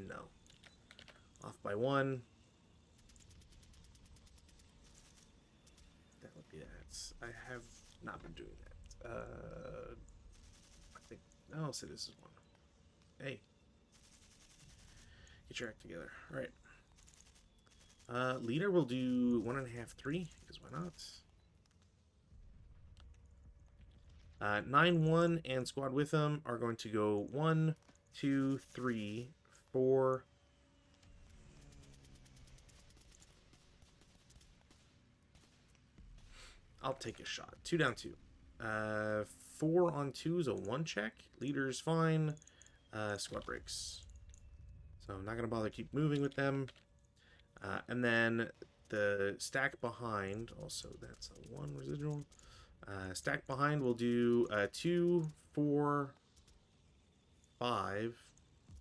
No. Off by 1. That would be that. I have not been doing that. I think. Oh, so this is 1. Hey. Get your act together. All right. Leader will do 1.5, 3, because why not? 9, 1, and squad with them are going to go 1, 2, 3, 4. I'll take a shot. 2 down 2. 4 on 2 is a 1 check. Leader's fine. Squad breaks. So I'm not going to bother keep moving with them. And then the stack behind, also that's a 1 residual. Stack behind will do 2, 4, 5,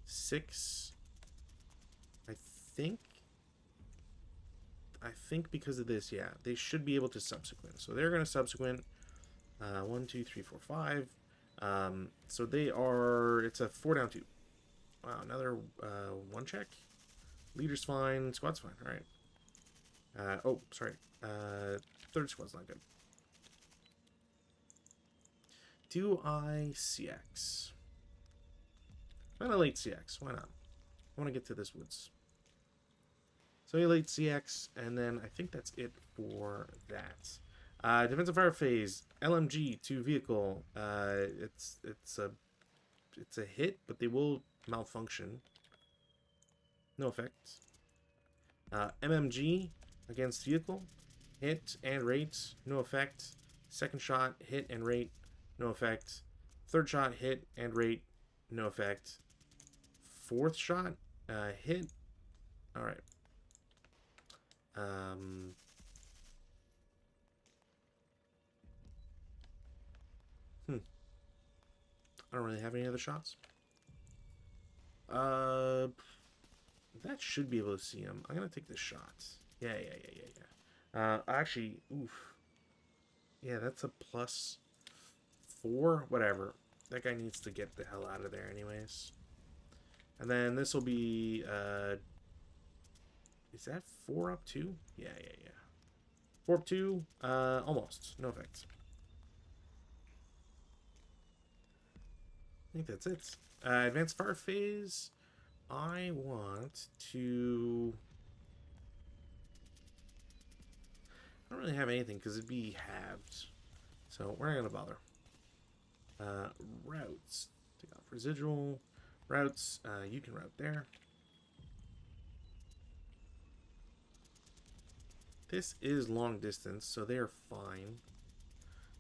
6. I think because of this, yeah, they should be able to subsequent. So they're going to subsequent 1, 2, 3, 4, 5. So they are, it's a 4 down 2. Wow, another 1 check. Leader's fine, squad's fine. All right. Oh, sorry. Third squad's not good. Do I CX? I'm gonna late CX. Why not? I want to get to this woods. So he late CX, and then I think that's it for that. Defensive fire phase. LMG to vehicle. It's a hit, but they will malfunction. No effect. MMG against vehicle. Hit and rate. No effect. Second shot. Hit and rate. No effect. Third shot. Hit and rate. No effect. Fourth shot. Hit. Alright. I don't really have any other shots. That should be able to see him. I'm gonna take the shot. Yeah. Actually, oof. Yeah, that's a +4. Whatever. That guy needs to get the hell out of there, anyways. And then this will be. Is that 4 up 2? Yeah. 4 up 2. Almost. No effects. I think that's it. Advanced fire phase. I want to. I don't really have anything because it'd be halved. So we're not going to bother. Routes. Take off residual. Routes. You can route there. This is long distance, so they are fine.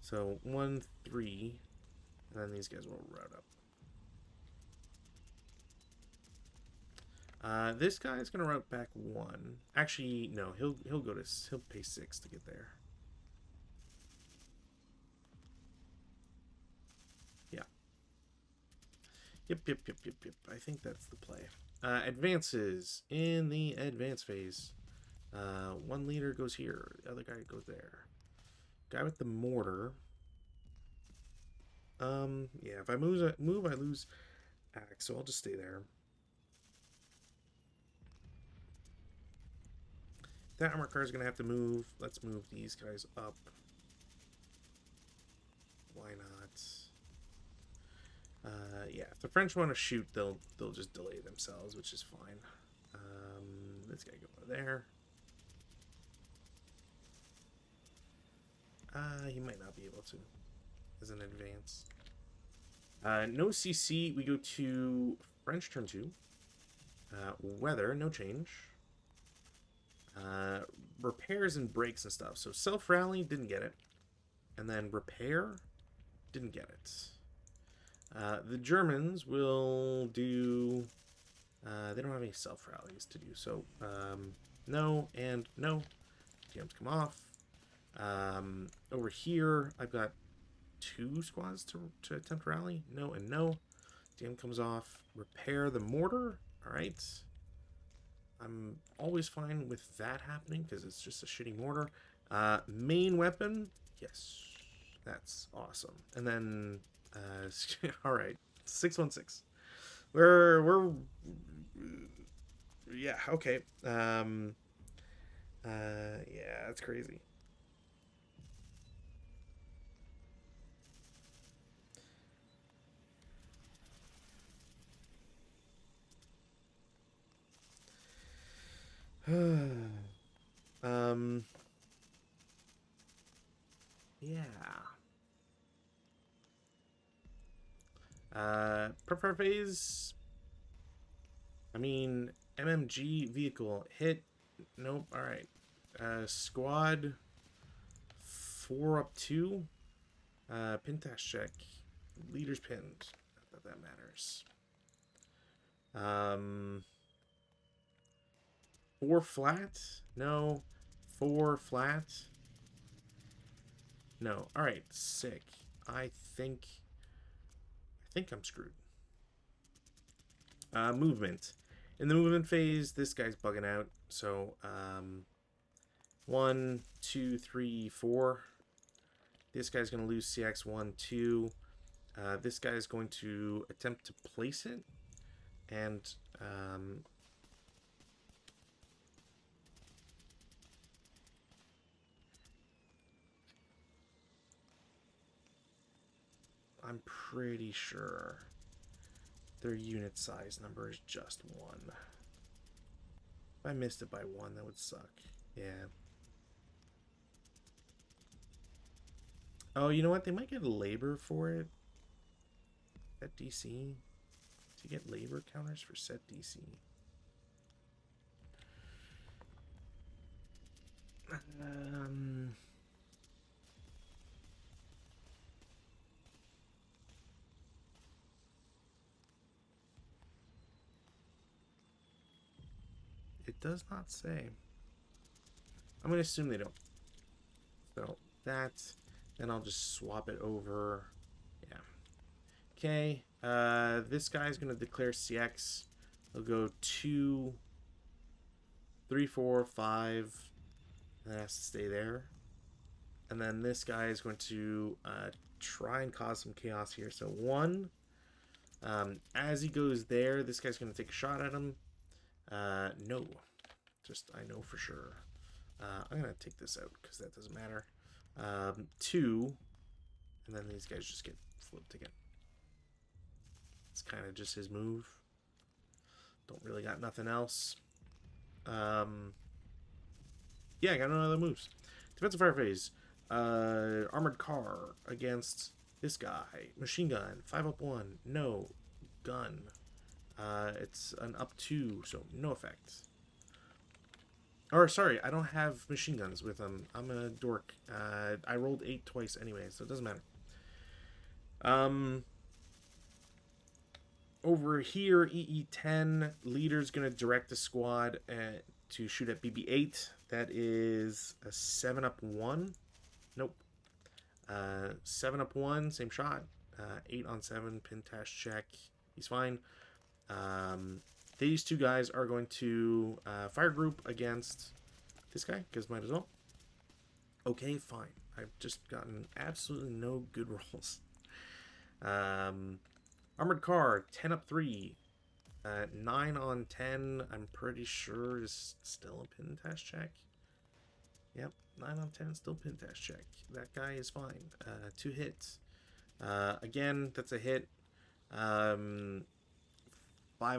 So 1, 3. And then these guys will route up. This guy's gonna route back 1. Actually, no, he'll pay 6 to get there. Yeah. Yep. I think that's the play. Advances in the advance phase. 1 leader goes here. The other guy goes there. Guy with the mortar. Yeah. If I move, I lose axe, so I'll just stay there. That armor car is going to have to move. Let's move these guys up. Why not? Yeah, if the French want to shoot, they'll just delay themselves, which is fine. This guy go over there. He might not be able to as an advance. No CC. We go to French turn 2. Weather, no change. repairs and breaks and stuff. So self-rally, didn't get it. And then repair, didn't get it. The Germans will do... they don't have any self-rallies to do. So, no and no. DMs come off. Over here, I've got 2 squads to attempt rally. No and no. DM comes off. Repair the mortar. Alright. I'm always fine with that happening because it's just a shitty mortar. Main weapon. Yes. That's awesome. And then, alright. 616. We're yeah, okay. Yeah, that's crazy. Yeah. Prepare phase. I mean, MMG vehicle hit. Nope. All right. Squad 4 up 2. Pin test check. Leaders pinned. Not that matters. 4 flat. No. 4 flat. No. All right. Sick. I think I'm screwed. Movement. In the movement phase, this guy's bugging out. So, 1, 2, 3, 4. This guy's going to lose CX 1, 2. This guy is going to attempt to place it. And, I'm pretty sure their unit size number is just 1. If I missed it by 1, that would suck. Yeah. Oh, you know what? They might get labor for it. Set DC. To get labor counters for set DC. It does not say. I'm going to assume they don't. So that, then I'll just swap it over. Yeah. Okay. This guy's going to declare CX. He'll go 2, 3, 4, 5. And that has to stay there. And then this guy is going to try and cause some chaos here. So 1. As he goes there, this guy's going to take a shot at him. No. Just, I know for sure. I'm going to take this out because that doesn't matter. 2. And then these guys just get flipped again. It's kind of just his move. Don't really got nothing else. Yeah, I got no other moves. Defensive fire phase. Armored car against this guy. Machine gun. 5 up 1. No. Gun. It's an up 2, so no effect. Or, sorry, I don't have machine guns with them. I'm a dork. I rolled 8 twice anyway, so it doesn't matter. Over here, EE10, leader's going to direct the squad to shoot at BB8. That is a 7 up 1. Nope. 7 up 1, same shot. 8 on 7, pin task check. He's fine. These 2 guys are going to fire group against this guy, because might as well. Okay, fine. I've just gotten absolutely no good rolls. Armored car, 10 up 3. 9 on 10, I'm pretty sure is still a pin task check. Yep, 9 on 10, still pin task check. That guy is fine. 2 hits. Again, that's a hit. 5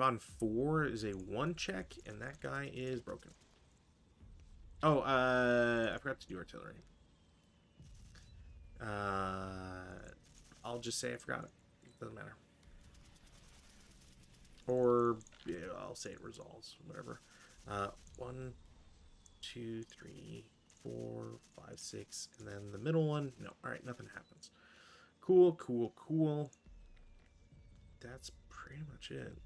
on 4 is a 1 check, and that guy is broken. Oh, I forgot to do artillery. I'll just say I forgot it. Doesn't matter. Or yeah, I'll say it resolves. Whatever. 1, 2, 3, 4, 5, 6, and then the middle one. No, all right, nothing happens. Cool, cool, cool. That's pretty much it.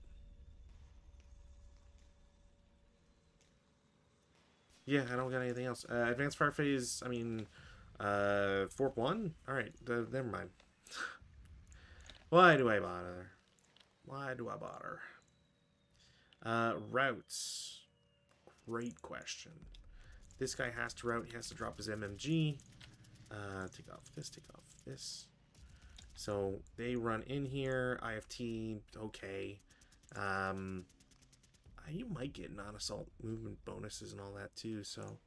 Yeah, I don't got anything else. Advanced fire phase, I mean, Fork 1? Alright, never mind. Why do I bother? Why do I bother? Routes. Great question. This guy has to route. He has to drop his MMG. Take off this, take off this. So they run in here. IFT, okay. You might get non-assault movement bonuses and all that too. So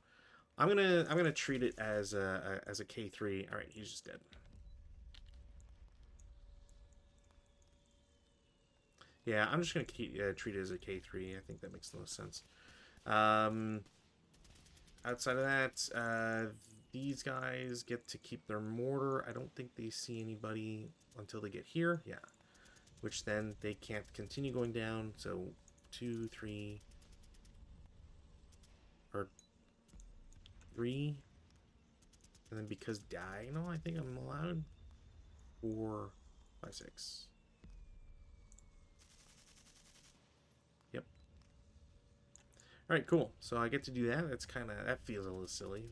I'm gonna treat it as a K3. All right, he's just dead. Yeah, I'm just gonna treat it as a K3. I think that makes the most sense. Outside of that, these guys get to keep their mortar. I don't think they see anybody until they get here. Yeah, which then they can't continue going down. So 2, 3, or 3, and then because diagonal, I think I'm allowed 4, 5, 6. Yep. All right, cool. So I get to do that. That feels a little silly.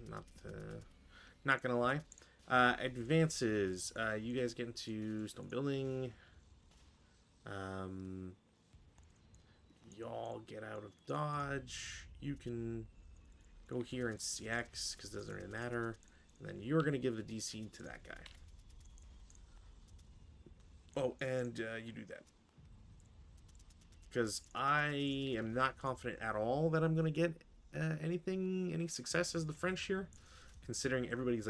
Not gonna lie. Advances. You guys get into stone building. Y'all get out of dodge. You can go here and CX because it doesn't really matter. And then you're going to give the DC to that guy. Oh, and you do that. Because I am not confident at all that I'm going to get any success as the French here. Considering everybody's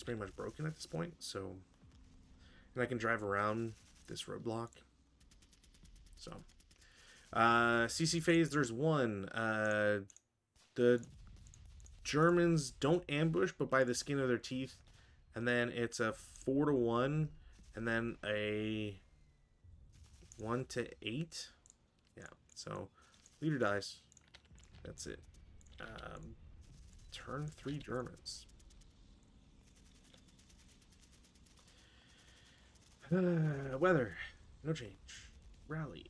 pretty much broken at this point. So, and I can drive around this roadblock. So. CC phase, there's one. The Germans don't ambush, but by the skin of their teeth. And then it's a 4-1, and then a 1-8. Yeah, so leader dies. That's it. Turn 3 Germans. Weather, no change. Rally.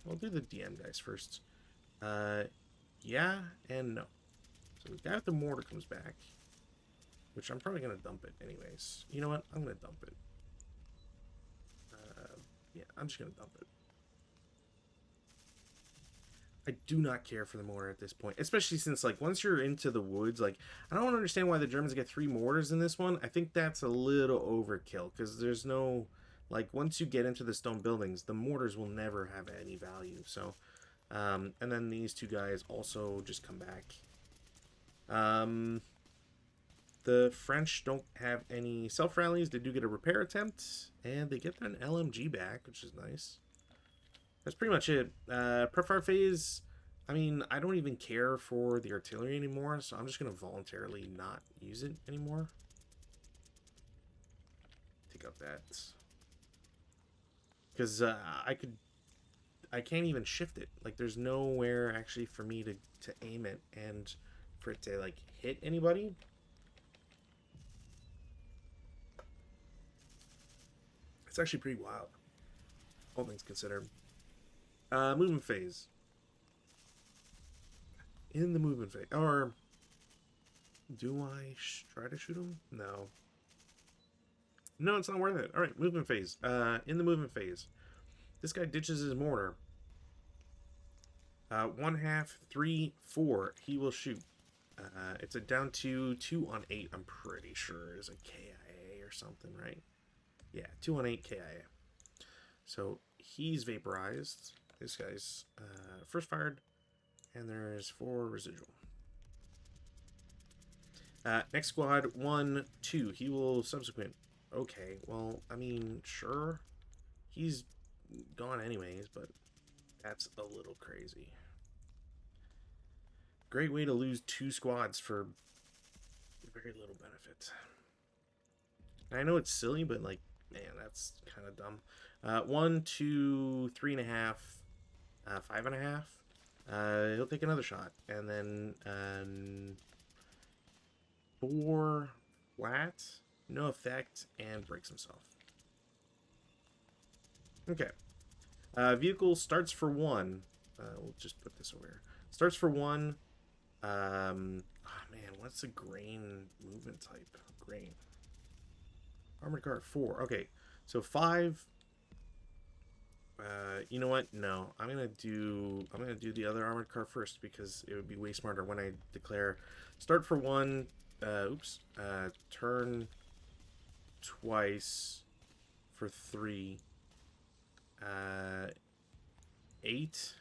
We'll do the DM guys first. Yeah and no. So the guy with the mortar comes back, which I'm probably gonna dump it anyways. You know what? I'm gonna dump it. Yeah, I'm just gonna dump it. I do not care for the mortar at this point, especially since once you're into the woods, I don't understand why the Germans get 3 mortars in this one. I think that's a little overkill because there's no. Once you get into the stone buildings, the mortars will never have any value. So, and then these 2 guys also just come back. The French don't have any self-rallies. They do get a repair attempt, and they get an LMG back, which is nice. That's pretty much it. Prep-fire phase, I mean, I don't even care for the artillery anymore, so I'm just going to voluntarily not use it anymore. Take out that. Because I can't even shift it. There's nowhere actually for me to aim it and for it to hit anybody. It's actually pretty wild, all things considered. Movement phase. In the movement phase, or do I try to shoot him? No. No, it's not worth it. All right, movement phase. In the movement phase, this guy ditches his mortar. 1/2, 3, 4. He will shoot. It's a down to 2 on 8. I'm pretty sure is a KIA or something, right? Yeah, 2 on 8 KIA. So he's vaporized. This guy's first fired, and there's 4 residual. Next squad, 1, 2. He will subsequent. Okay, well, I mean, sure. He's gone anyways, but that's a little crazy. Great way to lose 2 squads for very little benefit. I know it's silly, but man, that's kind of dumb. 1, 2, 3.5, 5.5. He'll take another shot. And then 4 flat, no effect, and breaks himself. Okay. Vehicle starts for 1. We'll just put this over here. Starts for 1. Oh man, what's a grain movement type? Grain. Armored car 4. Okay, so 5. You know what? No, I'm gonna do the other armored car first because it would be way smarter when I declare start for 1. Turn twice for 3. 8.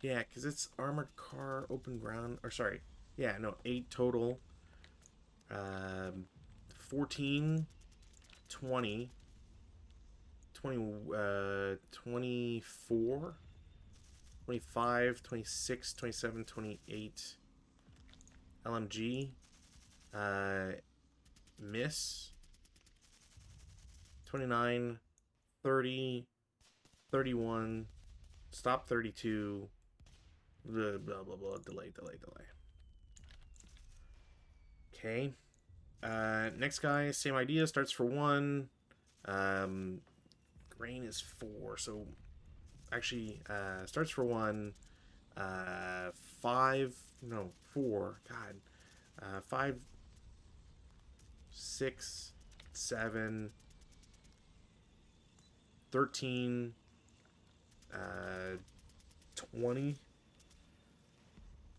Yeah, because it's armored car, open ground, or sorry, yeah, no, 8 total. 14, 20, 24, 25, 26, 27, 28. LMG. Miss. 29, 30, 31, stop 32, blah, blah, blah, blah, delay. Okay. Next guy, same idea, starts for 1. Grain is 4, so actually, starts for 1. 5, no, 4, God. 5, 6, 7, 13, 20.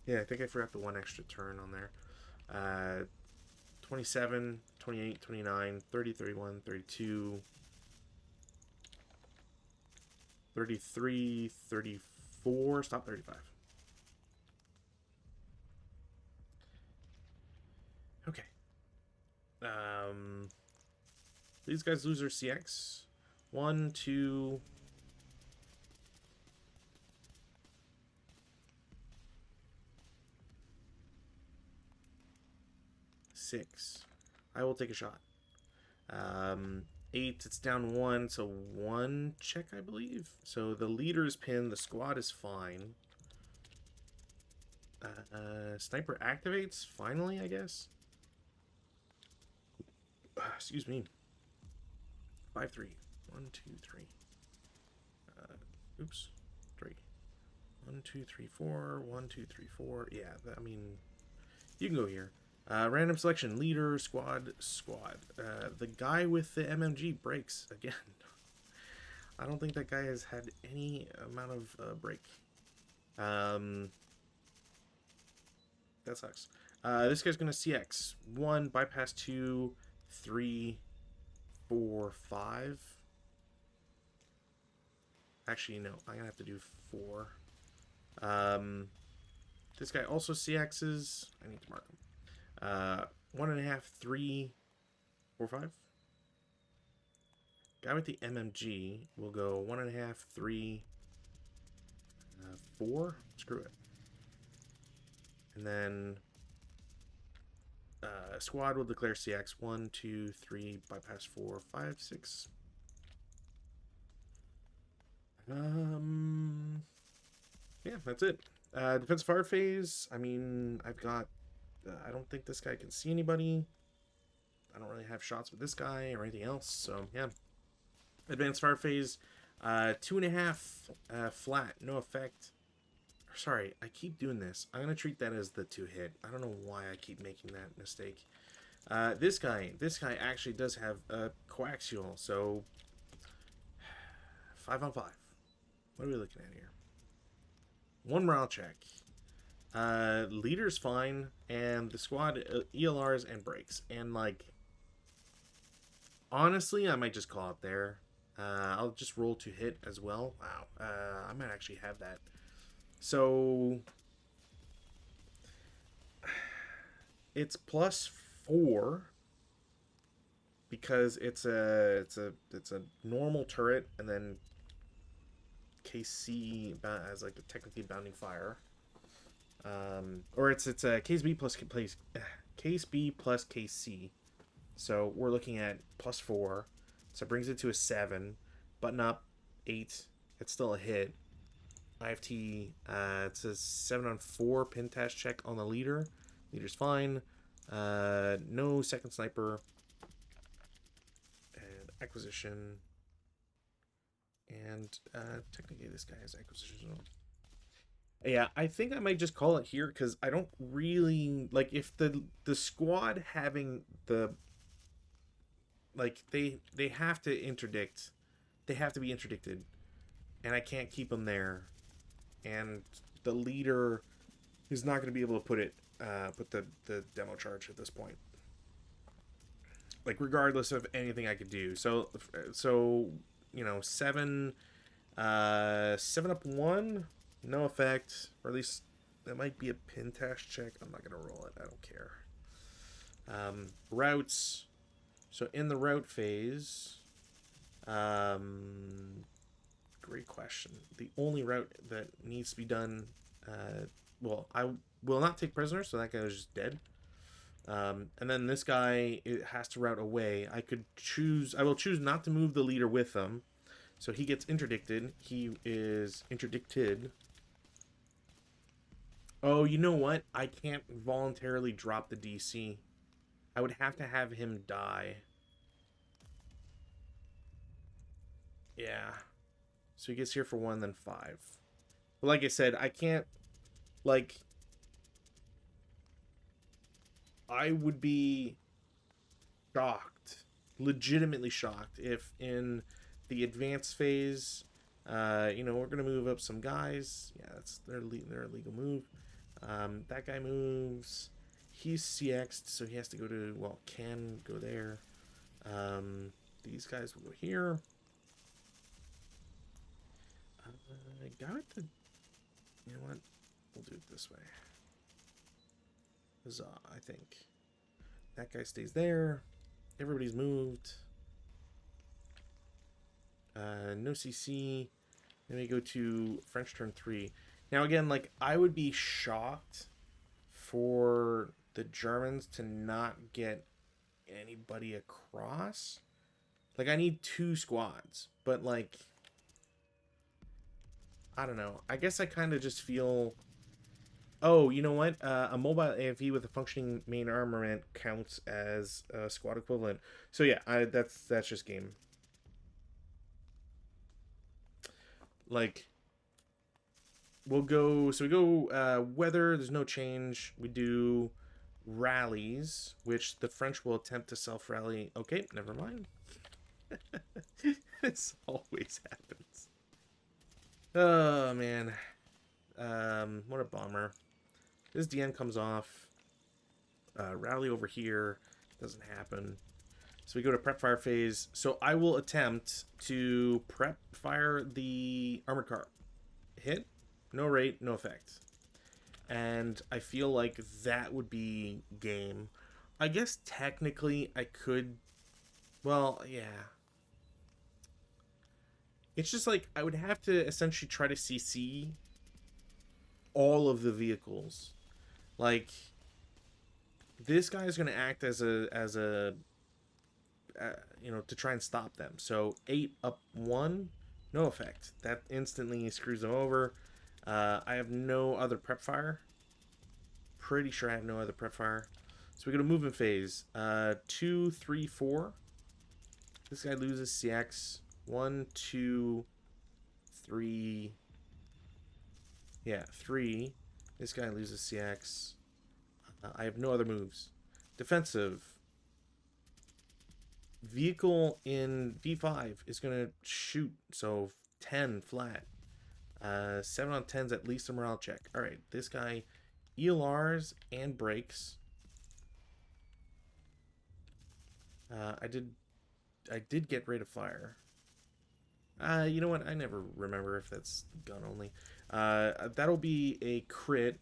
Yeah, I think I forgot the 1 extra turn on there. 27, 28, 29, 30, 31, 32, 33, 34, stop 35. Okay. These guys lose their CX. 1, 2, 6. I will take a shot. 8, it's down 1, so 1 check, I believe. So the leader is pinned, the squad is fine. Sniper activates, finally, I guess. Excuse me. 5, 3. 1, 2, 3. Oops. 3. 1, 2, 3, 4. 1, 2, 3, 4. Yeah, I mean, you can go here. Random selection, leader, squad. The guy with the MMG breaks again. I don't think that guy has had any amount of break. That sucks. This guy's gonna CX 1, bypass 2, 3, 4, 5. Actually, no, I'm gonna have to do 4. This guy also CXs. I need to mark him. 1.5, 3, 4, 5. Guy with the MMG will go 1.5, 3, 4. Screw it. And then squad will declare CX 1, 2, 3, bypass 4, 5, 6. Yeah, that's it. Defensive fire phase. I mean, I've got. I don't think this guy can see anybody. I don't really have shots with this guy or anything else. So yeah. Advanced fire phase. 2.5 flat, no effect. Sorry, I keep doing this. I'm gonna treat that as the 2 hit. I don't know why I keep making that mistake. This guy actually does have a coaxial, so 5 on 5. What are we looking at here? 1 morale check. Leader's fine, and the squad ELRs and breaks. And like, honestly, I might just call it there. I'll just roll to hit as well. Wow, I might actually have that. So it's +4 because it's a normal turret, and then KC as like a technically bounding fire. Or it's a case B plus KC. So we're looking at +4. So it brings it to a 7. Button up, 8. It's still a hit. IFT, it says 7 on 4 pin task check on the leader. Leader's fine. No second sniper. And acquisition. And technically this guy has acquisition. Yeah, I think I might just call it here because I don't really like if the squad having the like they have to interdict, they have to be interdicted, and I can't keep them there, and the leader is not going to be able to put the demo charge at this point. Like regardless of anything I could do, so you know 7 up 1. No effect, or at least that might be a pin task check. I'm not going to roll it. I don't care. Routes. So in the route phase, great question. The only route that needs to be done, well, I will not take prisoners, so that guy is just dead. And then this guy, it has to route away. I will choose not to move the leader with them. So he gets interdicted. He is interdicted. Oh, you know what? I can't voluntarily drop the DC. I would have to have him die. Yeah. So he gets here for 1, then 5. But like I said, I can't, like, I would be shocked, legitimately shocked, if in the advanced phase, you know, we're going to move up some guys. Yeah, that's their illegal move. That guy moves. He's CX'd, so he has to go to, well, can go there. These guys will go here. I got to, you know what? We'll do it this way. Huzzah, I think. That guy stays there. Everybody's moved. No CC. Then we go to French turn 3. Now again, like, I would be shocked for the Germans to not get anybody across. Like, I need 2 squads, but like, I don't know. I guess I kind of just feel, oh, you know what? A mobile AFV with a functioning main armament counts as a squad equivalent. So yeah, that's just game. Like, we'll go, so we go weather, there's no change. We do rallies, which the French will attempt to self-rally. Okay, never mind. This always happens. Oh, man. What a bummer. This DN comes off. Rally over here. Doesn't happen. So we go to prep fire phase. So I will attempt to prep fire the armored car. Hit. No rate, no effect. And I feel like that would be game. I guess technically I could... Well, yeah. It's just like I would have to essentially try to CC all of the vehicles. Like, this guy is going to act as a you know, to try and stop them. So 8 up 1, no effect. That instantly screws them over. I have no other prep fire. Pretty sure I have no other prep fire. So we go to movement phase. 2, 3, 4. This guy loses CX. 1, 2, 3. Yeah, 3. This guy loses CX. I have no other moves. Defensive. Vehicle in V5 is going to shoot. So 10 flat. 7 on 10's at least a morale check. Alright, this guy ELRs and brakes. I did get rate of fire. You know what? I never remember if that's gun only. That'll be a crit.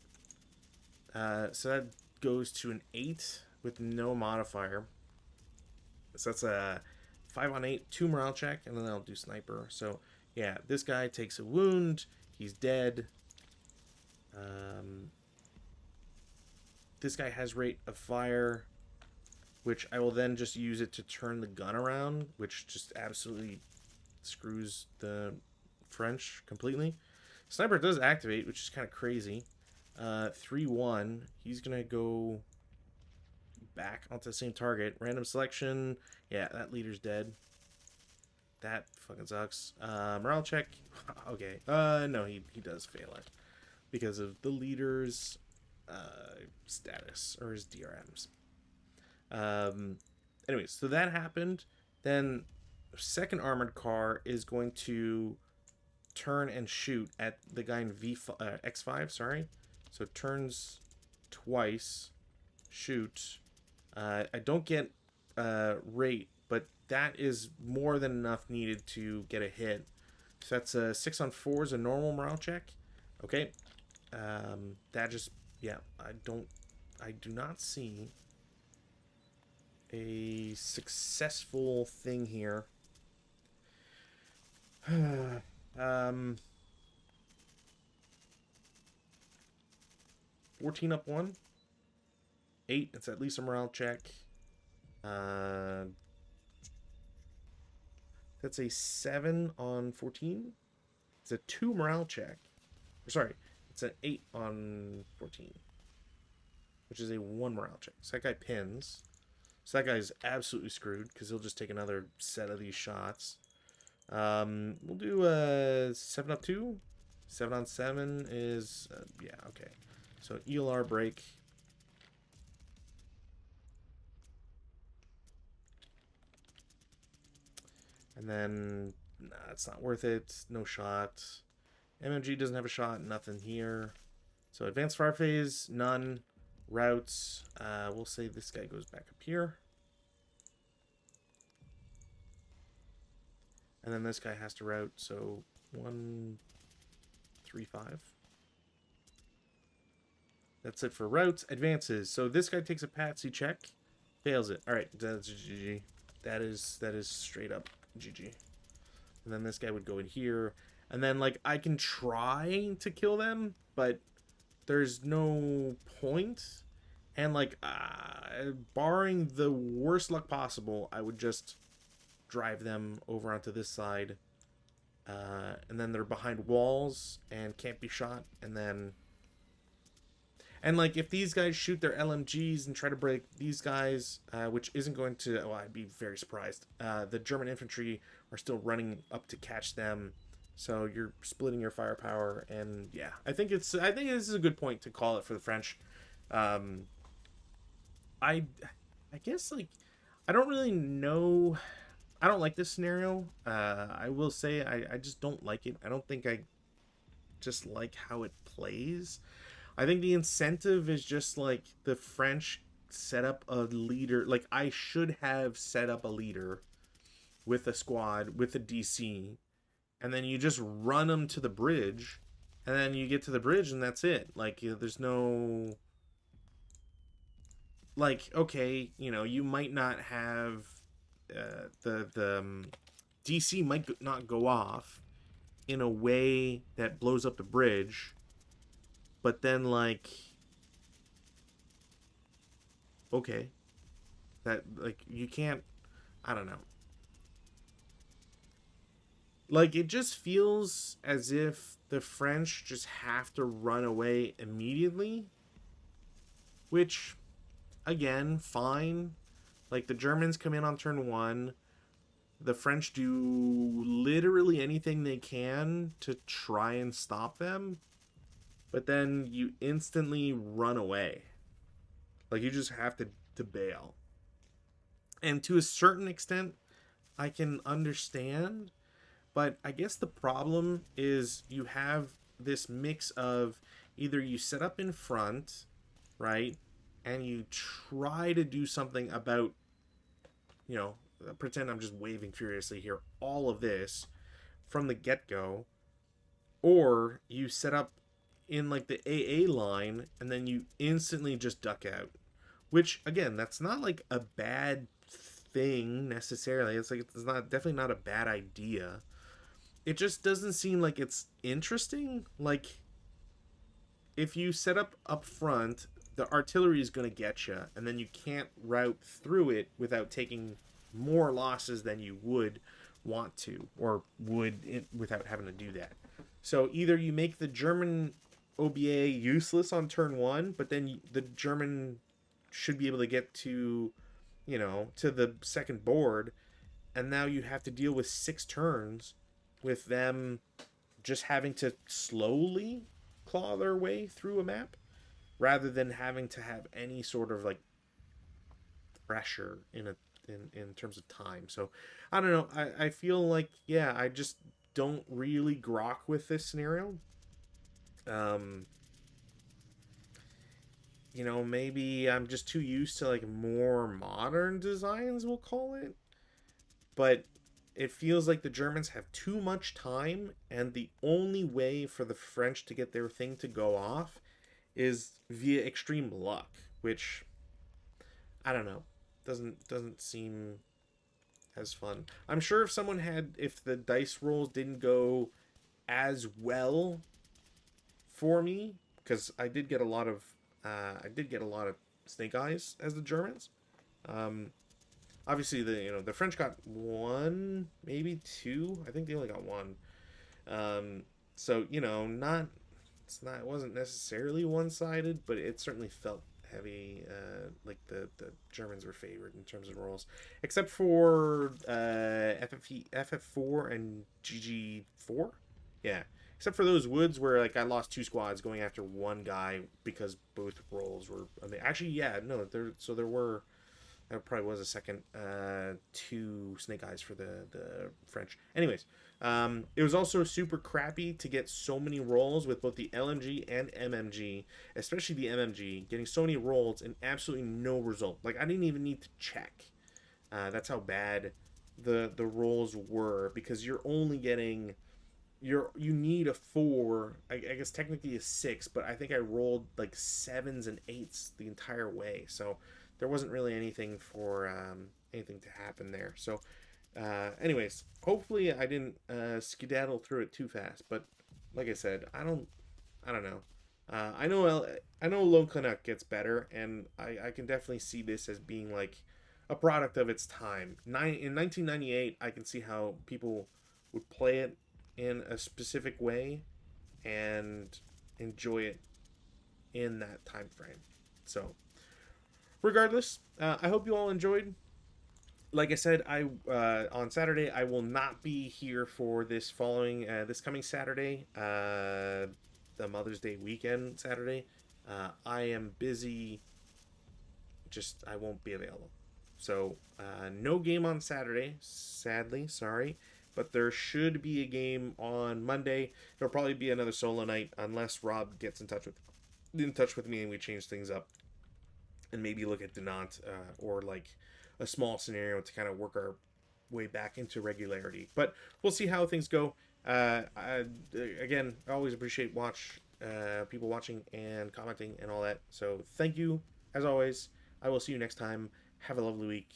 So that goes to an 8 with no modifier. So that's a 5 on 8, 2 morale check, and then I'll do sniper. So yeah, this guy takes a wound. He's dead. This guy has rate of fire. which I will then just use it to turn the gun around, which just absolutely screws the French completely. Sniper does activate, which is kind of crazy. 3-1. He's going to go back onto the same target. Random selection. Yeah, that leader's dead. That fucking sucks. Morale check. Okay. No, he does fail it because of the leader's status or his DRMs. Anyways, so that happened. Then second armored car is going to turn and shoot at the guy in X5. Sorry. So it turns twice. Shoot. I don't get rate, but that is more than enough needed to get a hit. So that's a 6 on 4 is a normal morale check. Okay. That just, yeah, I do not see a successful thing here. 14 up 1. 8, it's at least a morale check. That's a 7 on 14. It's a 2 morale check. Sorry, it's an 8 on 14. Which is a 1 morale check. So that guy pins. So that guy's absolutely screwed because he'll just take another set of these shots. We'll do a 7 up 2. 7 on 7 is, yeah, okay. So ELR break. And then, nah, it's not worth it. No shot. MMG doesn't have a shot. Nothing here. So advanced fire phase, none. Routes. We'll say this guy goes back up here. And then this guy has to route. So 1, 3, 5. That's it for routes. Advances. So this guy takes a patsy check. Fails it. All right. That's GG. That is straight up GG. And then this guy would go in here. And then, like, I can try to kill them, but there's no point. And, like, barring the worst luck possible, I would just drive them over onto this side. And then they're behind walls and can't be shot. And then... And, like, if these guys shoot their LMGs and try to break these guys, which isn't going to... Well, I'd be very surprised. The German infantry are still running up to catch them. So you're splitting your firepower. And, yeah. I think this is a good point to call it for the French. I guess, like... I don't really know... I don't like this scenario. I will say I just don't like it. I don't think I just like how it plays. I think the incentive is just like the French set up a leader. Like, I should have set up a leader with a squad, with a DC, and then you just run them to the bridge, and then you get to the bridge, and that's it. Like, there's no... Like, okay, you know, you might not have... the DC might not go off in a way that blows up the bridge, but then, like, okay, that, like, you can't, I don't know, like, it just feels as if the French just have to run away immediately, which, again, fine. Like, the Germans come in on turn 1. The French do literally anything they can to try and stop them. But then you instantly run away. Like, you just have to bail. And to a certain extent, I can understand. But I guess the problem is you have this mix of either you set up in front, right? And you try to do something about, you know, pretend I'm just waving furiously here, all of this from the get-go. Or you set up in, like, the AA line, and then you instantly just duck out. Which, again, that's not, like, a bad thing, necessarily. It's, like, it's not definitely not a bad idea. It just doesn't seem like it's interesting. Like, if you set up front... the artillery is going to get you, and then you can't route through it without taking more losses than you would want to, or without having to do that. So either you make the German OBA useless on turn one, but then the German should be able to get to, to the second board, and now you have to deal with 6 turns with them just having to slowly claw their way through a map rather than having to have any sort of like pressure in terms of time. So I don't know. I feel like, yeah, I just don't really grok with this scenario. Um, maybe I'm just too used to like more modern designs, we'll call it. But it feels like the Germans have too much time, and the only way for the French to get their thing to go off is via extreme luck, which I don't know, doesn't seem as fun. I'm sure if the dice rolls didn't go as well for me, because I did get a lot of snake eyes as the Germans. Um, Obviously the French got one, maybe two. I think they only got one. So not it wasn't necessarily one sided, but it certainly felt heavy. Like the Germans were favored in terms of rolls, except for FF4 and GG4. Yeah, except for those woods where like I lost 2 squads going after one guy because both rolls were. I mean, actually, yeah, no, there were. There probably was a second 2 snake eyes for the French. Anyways, it was also super crappy to get so many rolls with both the LMG and MMG, especially the MMG, getting so many rolls and absolutely no result. Like I didn't even need to check. That's how bad the rolls were, because you're only getting you need a 4. I guess technically a 6, but I think I rolled like 7s and 8s the entire way. So there wasn't really anything for anything to happen there. So, anyways, hopefully I didn't skedaddle through it too fast. But like I said, I don't know. I know Lone Canuck gets better, and I can definitely see this as being like a product of its time. In 1998, I can see how people would play it in a specific way and enjoy it in that time frame. So regardless, I hope you all enjoyed. Like I said, I on Saturday I will not be here for this coming Saturday, the Mother's Day weekend Saturday. I am busy. Just I won't be available. So no game on Saturday, sadly. Sorry, but there should be a game on Monday. There'll probably be another solo night unless Rob gets in touch with me and we change things up and maybe look at Denant or like a small scenario to kind of work our way back into regularity. But we'll see how things go. Again, I always appreciate people watching and commenting and all that. So thank you as always. I will see you next time. Have a lovely week.